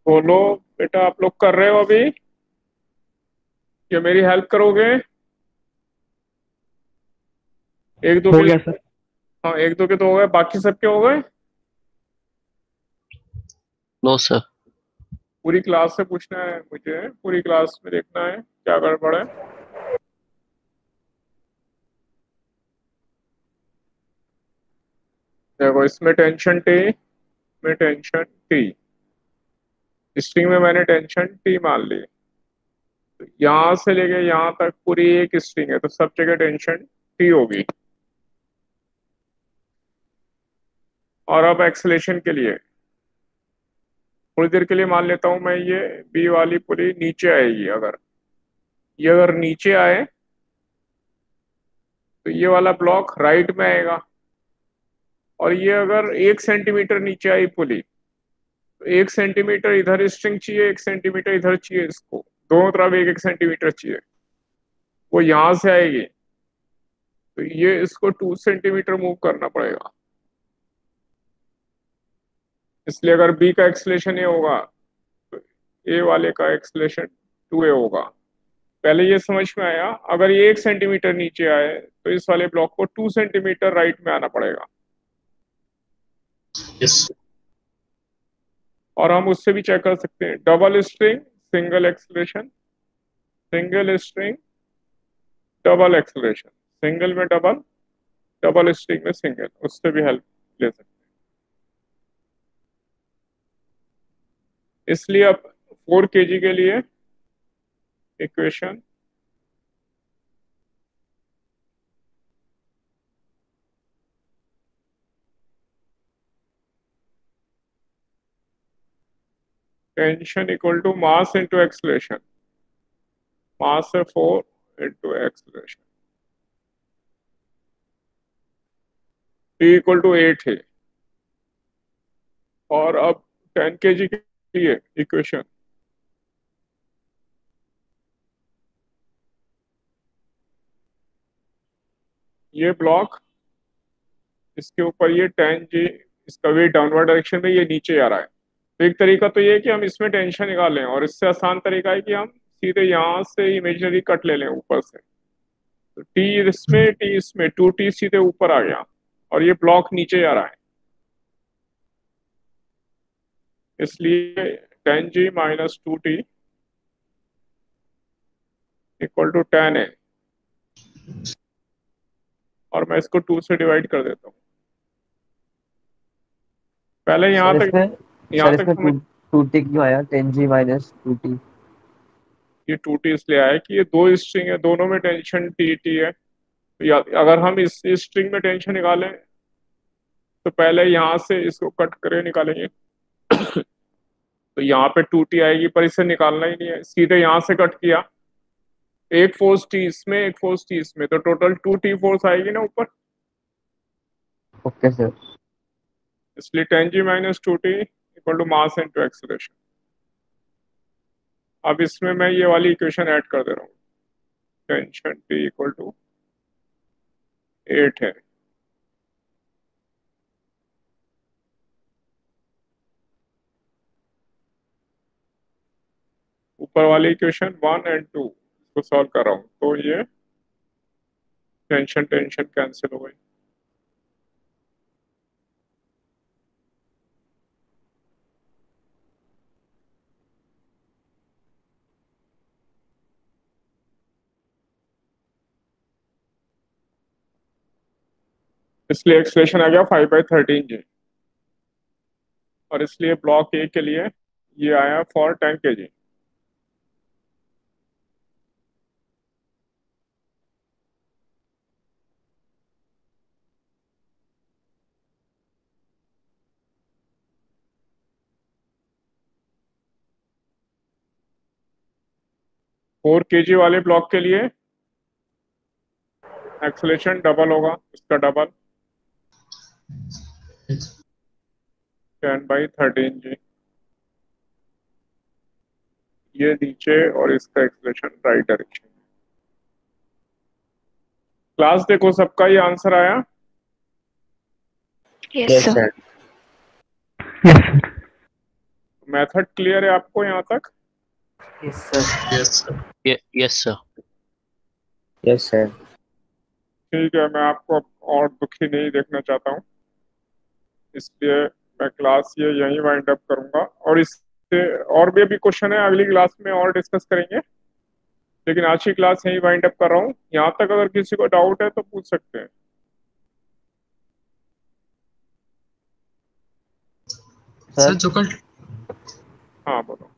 बोलो बेटा, आप लोग कर रहे हो अभी या मेरी हेल्प करोगे? एक दो हो के? गया सर। हाँ, एक दो के तो हो गए, बाकी सबके हो गए? No sir. पूरी क्लास से पूछना है मुझे, पूरी क्लास में देखना है क्या गड़बड़ है। देखो, इसमें टेंशन टी, में टेंशन टी, स्ट्रिंग में मैंने टेंशन टी मान ली। तो यहाँ से लेके यहाँ तक पूरी एक स्ट्रिंग है तो सब जगह टेंशन टी होगी। और अब एक्सेलेरेशन के लिए थोड़ी देर के लिए मान लेता हूं मैं ये बी वाली पूरी नीचे आएगी। अगर ये अगर नीचे आए तो ये वाला ब्लॉक राइट में आएगा, और ये अगर 1 सेंटीमीटर नीचे आई पुली तो 1 सेंटीमीटर इधर स्ट्रिंग चाहिए, 1 सेंटीमीटर इधर चाहिए। इसको दोनों तरफ 1 1 सेंटीमीटर चाहिए। वो यहां से आएगी तो ये इसको 2 सेंटीमीटर मूव करना पड़ेगा। इसलिए अगर बी का एक्सलेशन ये होगा तो ए वाले का एक्सलेशन 2a होगा। पहले ये समझ में आया? अगर ये 1 सेंटीमीटर नीचे आए तो इस वाले ब्लॉक को 2 सेंटीमीटर राइट में आना पड़ेगा। यस। और हम उससे भी चेक कर सकते हैं, double string single acceleration, single string double acceleration, single में डबल, डबल स्ट्रिंग में सिंगल, उससे भी हेल्प ले सकते हैं। इसलिए अब 4 kg के लिए equation tension equal to mass into acceleration, mass है 4 into acceleration, T equal to 8 है। और अब 10 kg के लिए इक्वेशन, ये ब्लॉक, इसके ऊपर ये 10 G, इसका वेट डाउनवर्ड डायरेक्शन में, ये नीचे आ रहा है। तो एक तरीका तो ये है कि हम इसमें टेंशन निकालें, और इससे आसान तरीका है कि हम सीधे यहाँ से इमेजिनरी कट ले लें ऊपर से। तो T इसमें, T इसमें, 2T सीधे ऊपर आ गया और ये ब्लॉक नीचे आ रहा है, इसलिए 10G minus 2T equal to 10 है। और मैं इसको 2 से डिवाइड कर देता हूँ। पहले यहाँ सर तक इसमें समझ, 2T क्यों आया? 10G minus 2T। ये 2T इसलिए आया कि ये दो स्ट्रिंग है, दोनों में टेंशन TT है। तो अगर हम इस स्ट्रिंग में टेंशन निकालें तो पहले यहाँ से इसको कट करके निकालेंगे तो यहाँ पे 2T आएगी, पर इसे निकालना ही नहीं है, सीधे यहाँ से कट किया, एक फोर्स T इसमें, एक फोर्स T इसमें, तो टोटल 2T फोर्स आएगी ना ऊपर। Okay sir. इसलिए 10G minus 2T equal to mass into acceleration. अब इसमें मैं ये वाली इक्वेशन ऐड कर दे रहा हूँ, टेंशन T इक्वल टू 8 है। ऊपर वाली इक्वेशन 1 और 2 को सॉल्व कर रहा हूँ, तो ये टेंशन टेंशन कैंसिल हो गई। इसलिए एक्सप्रेशन आ गया 5/13G, और इसलिए ब्लॉक ए के लिए ये आया फॉर 10 kg। फोर kg वाले ब्लॉक के लिए एक्सेलरेशन डबल होगा, इसका डबल 10/13G, ये नीचे, और इसका एक्सेलरेशन राइट डायरेक्शन। क्लास देखो, सबका ये आंसर आया। Yes sir. मेथड क्लियर है आपको यहाँ तक? Yes sir. Yes sir. Yes sir. Yes sir. ठीक है, मैं आपको अब और दुखी नहीं देखना चाहता हूँ, इसलिए मैं क्लास ये यहीं वाइंड अप करूंगा। और इससे और भी अभी क्वेश्चन है, अगली क्लास में और डिस्कस करेंगे, लेकिन आज की क्लास यहीं वाइंड अप कर रहा हूँ। यहाँ तक अगर किसी को डाउट है तो पूछ सकते हैं। सर जो कल हाँ बोलो।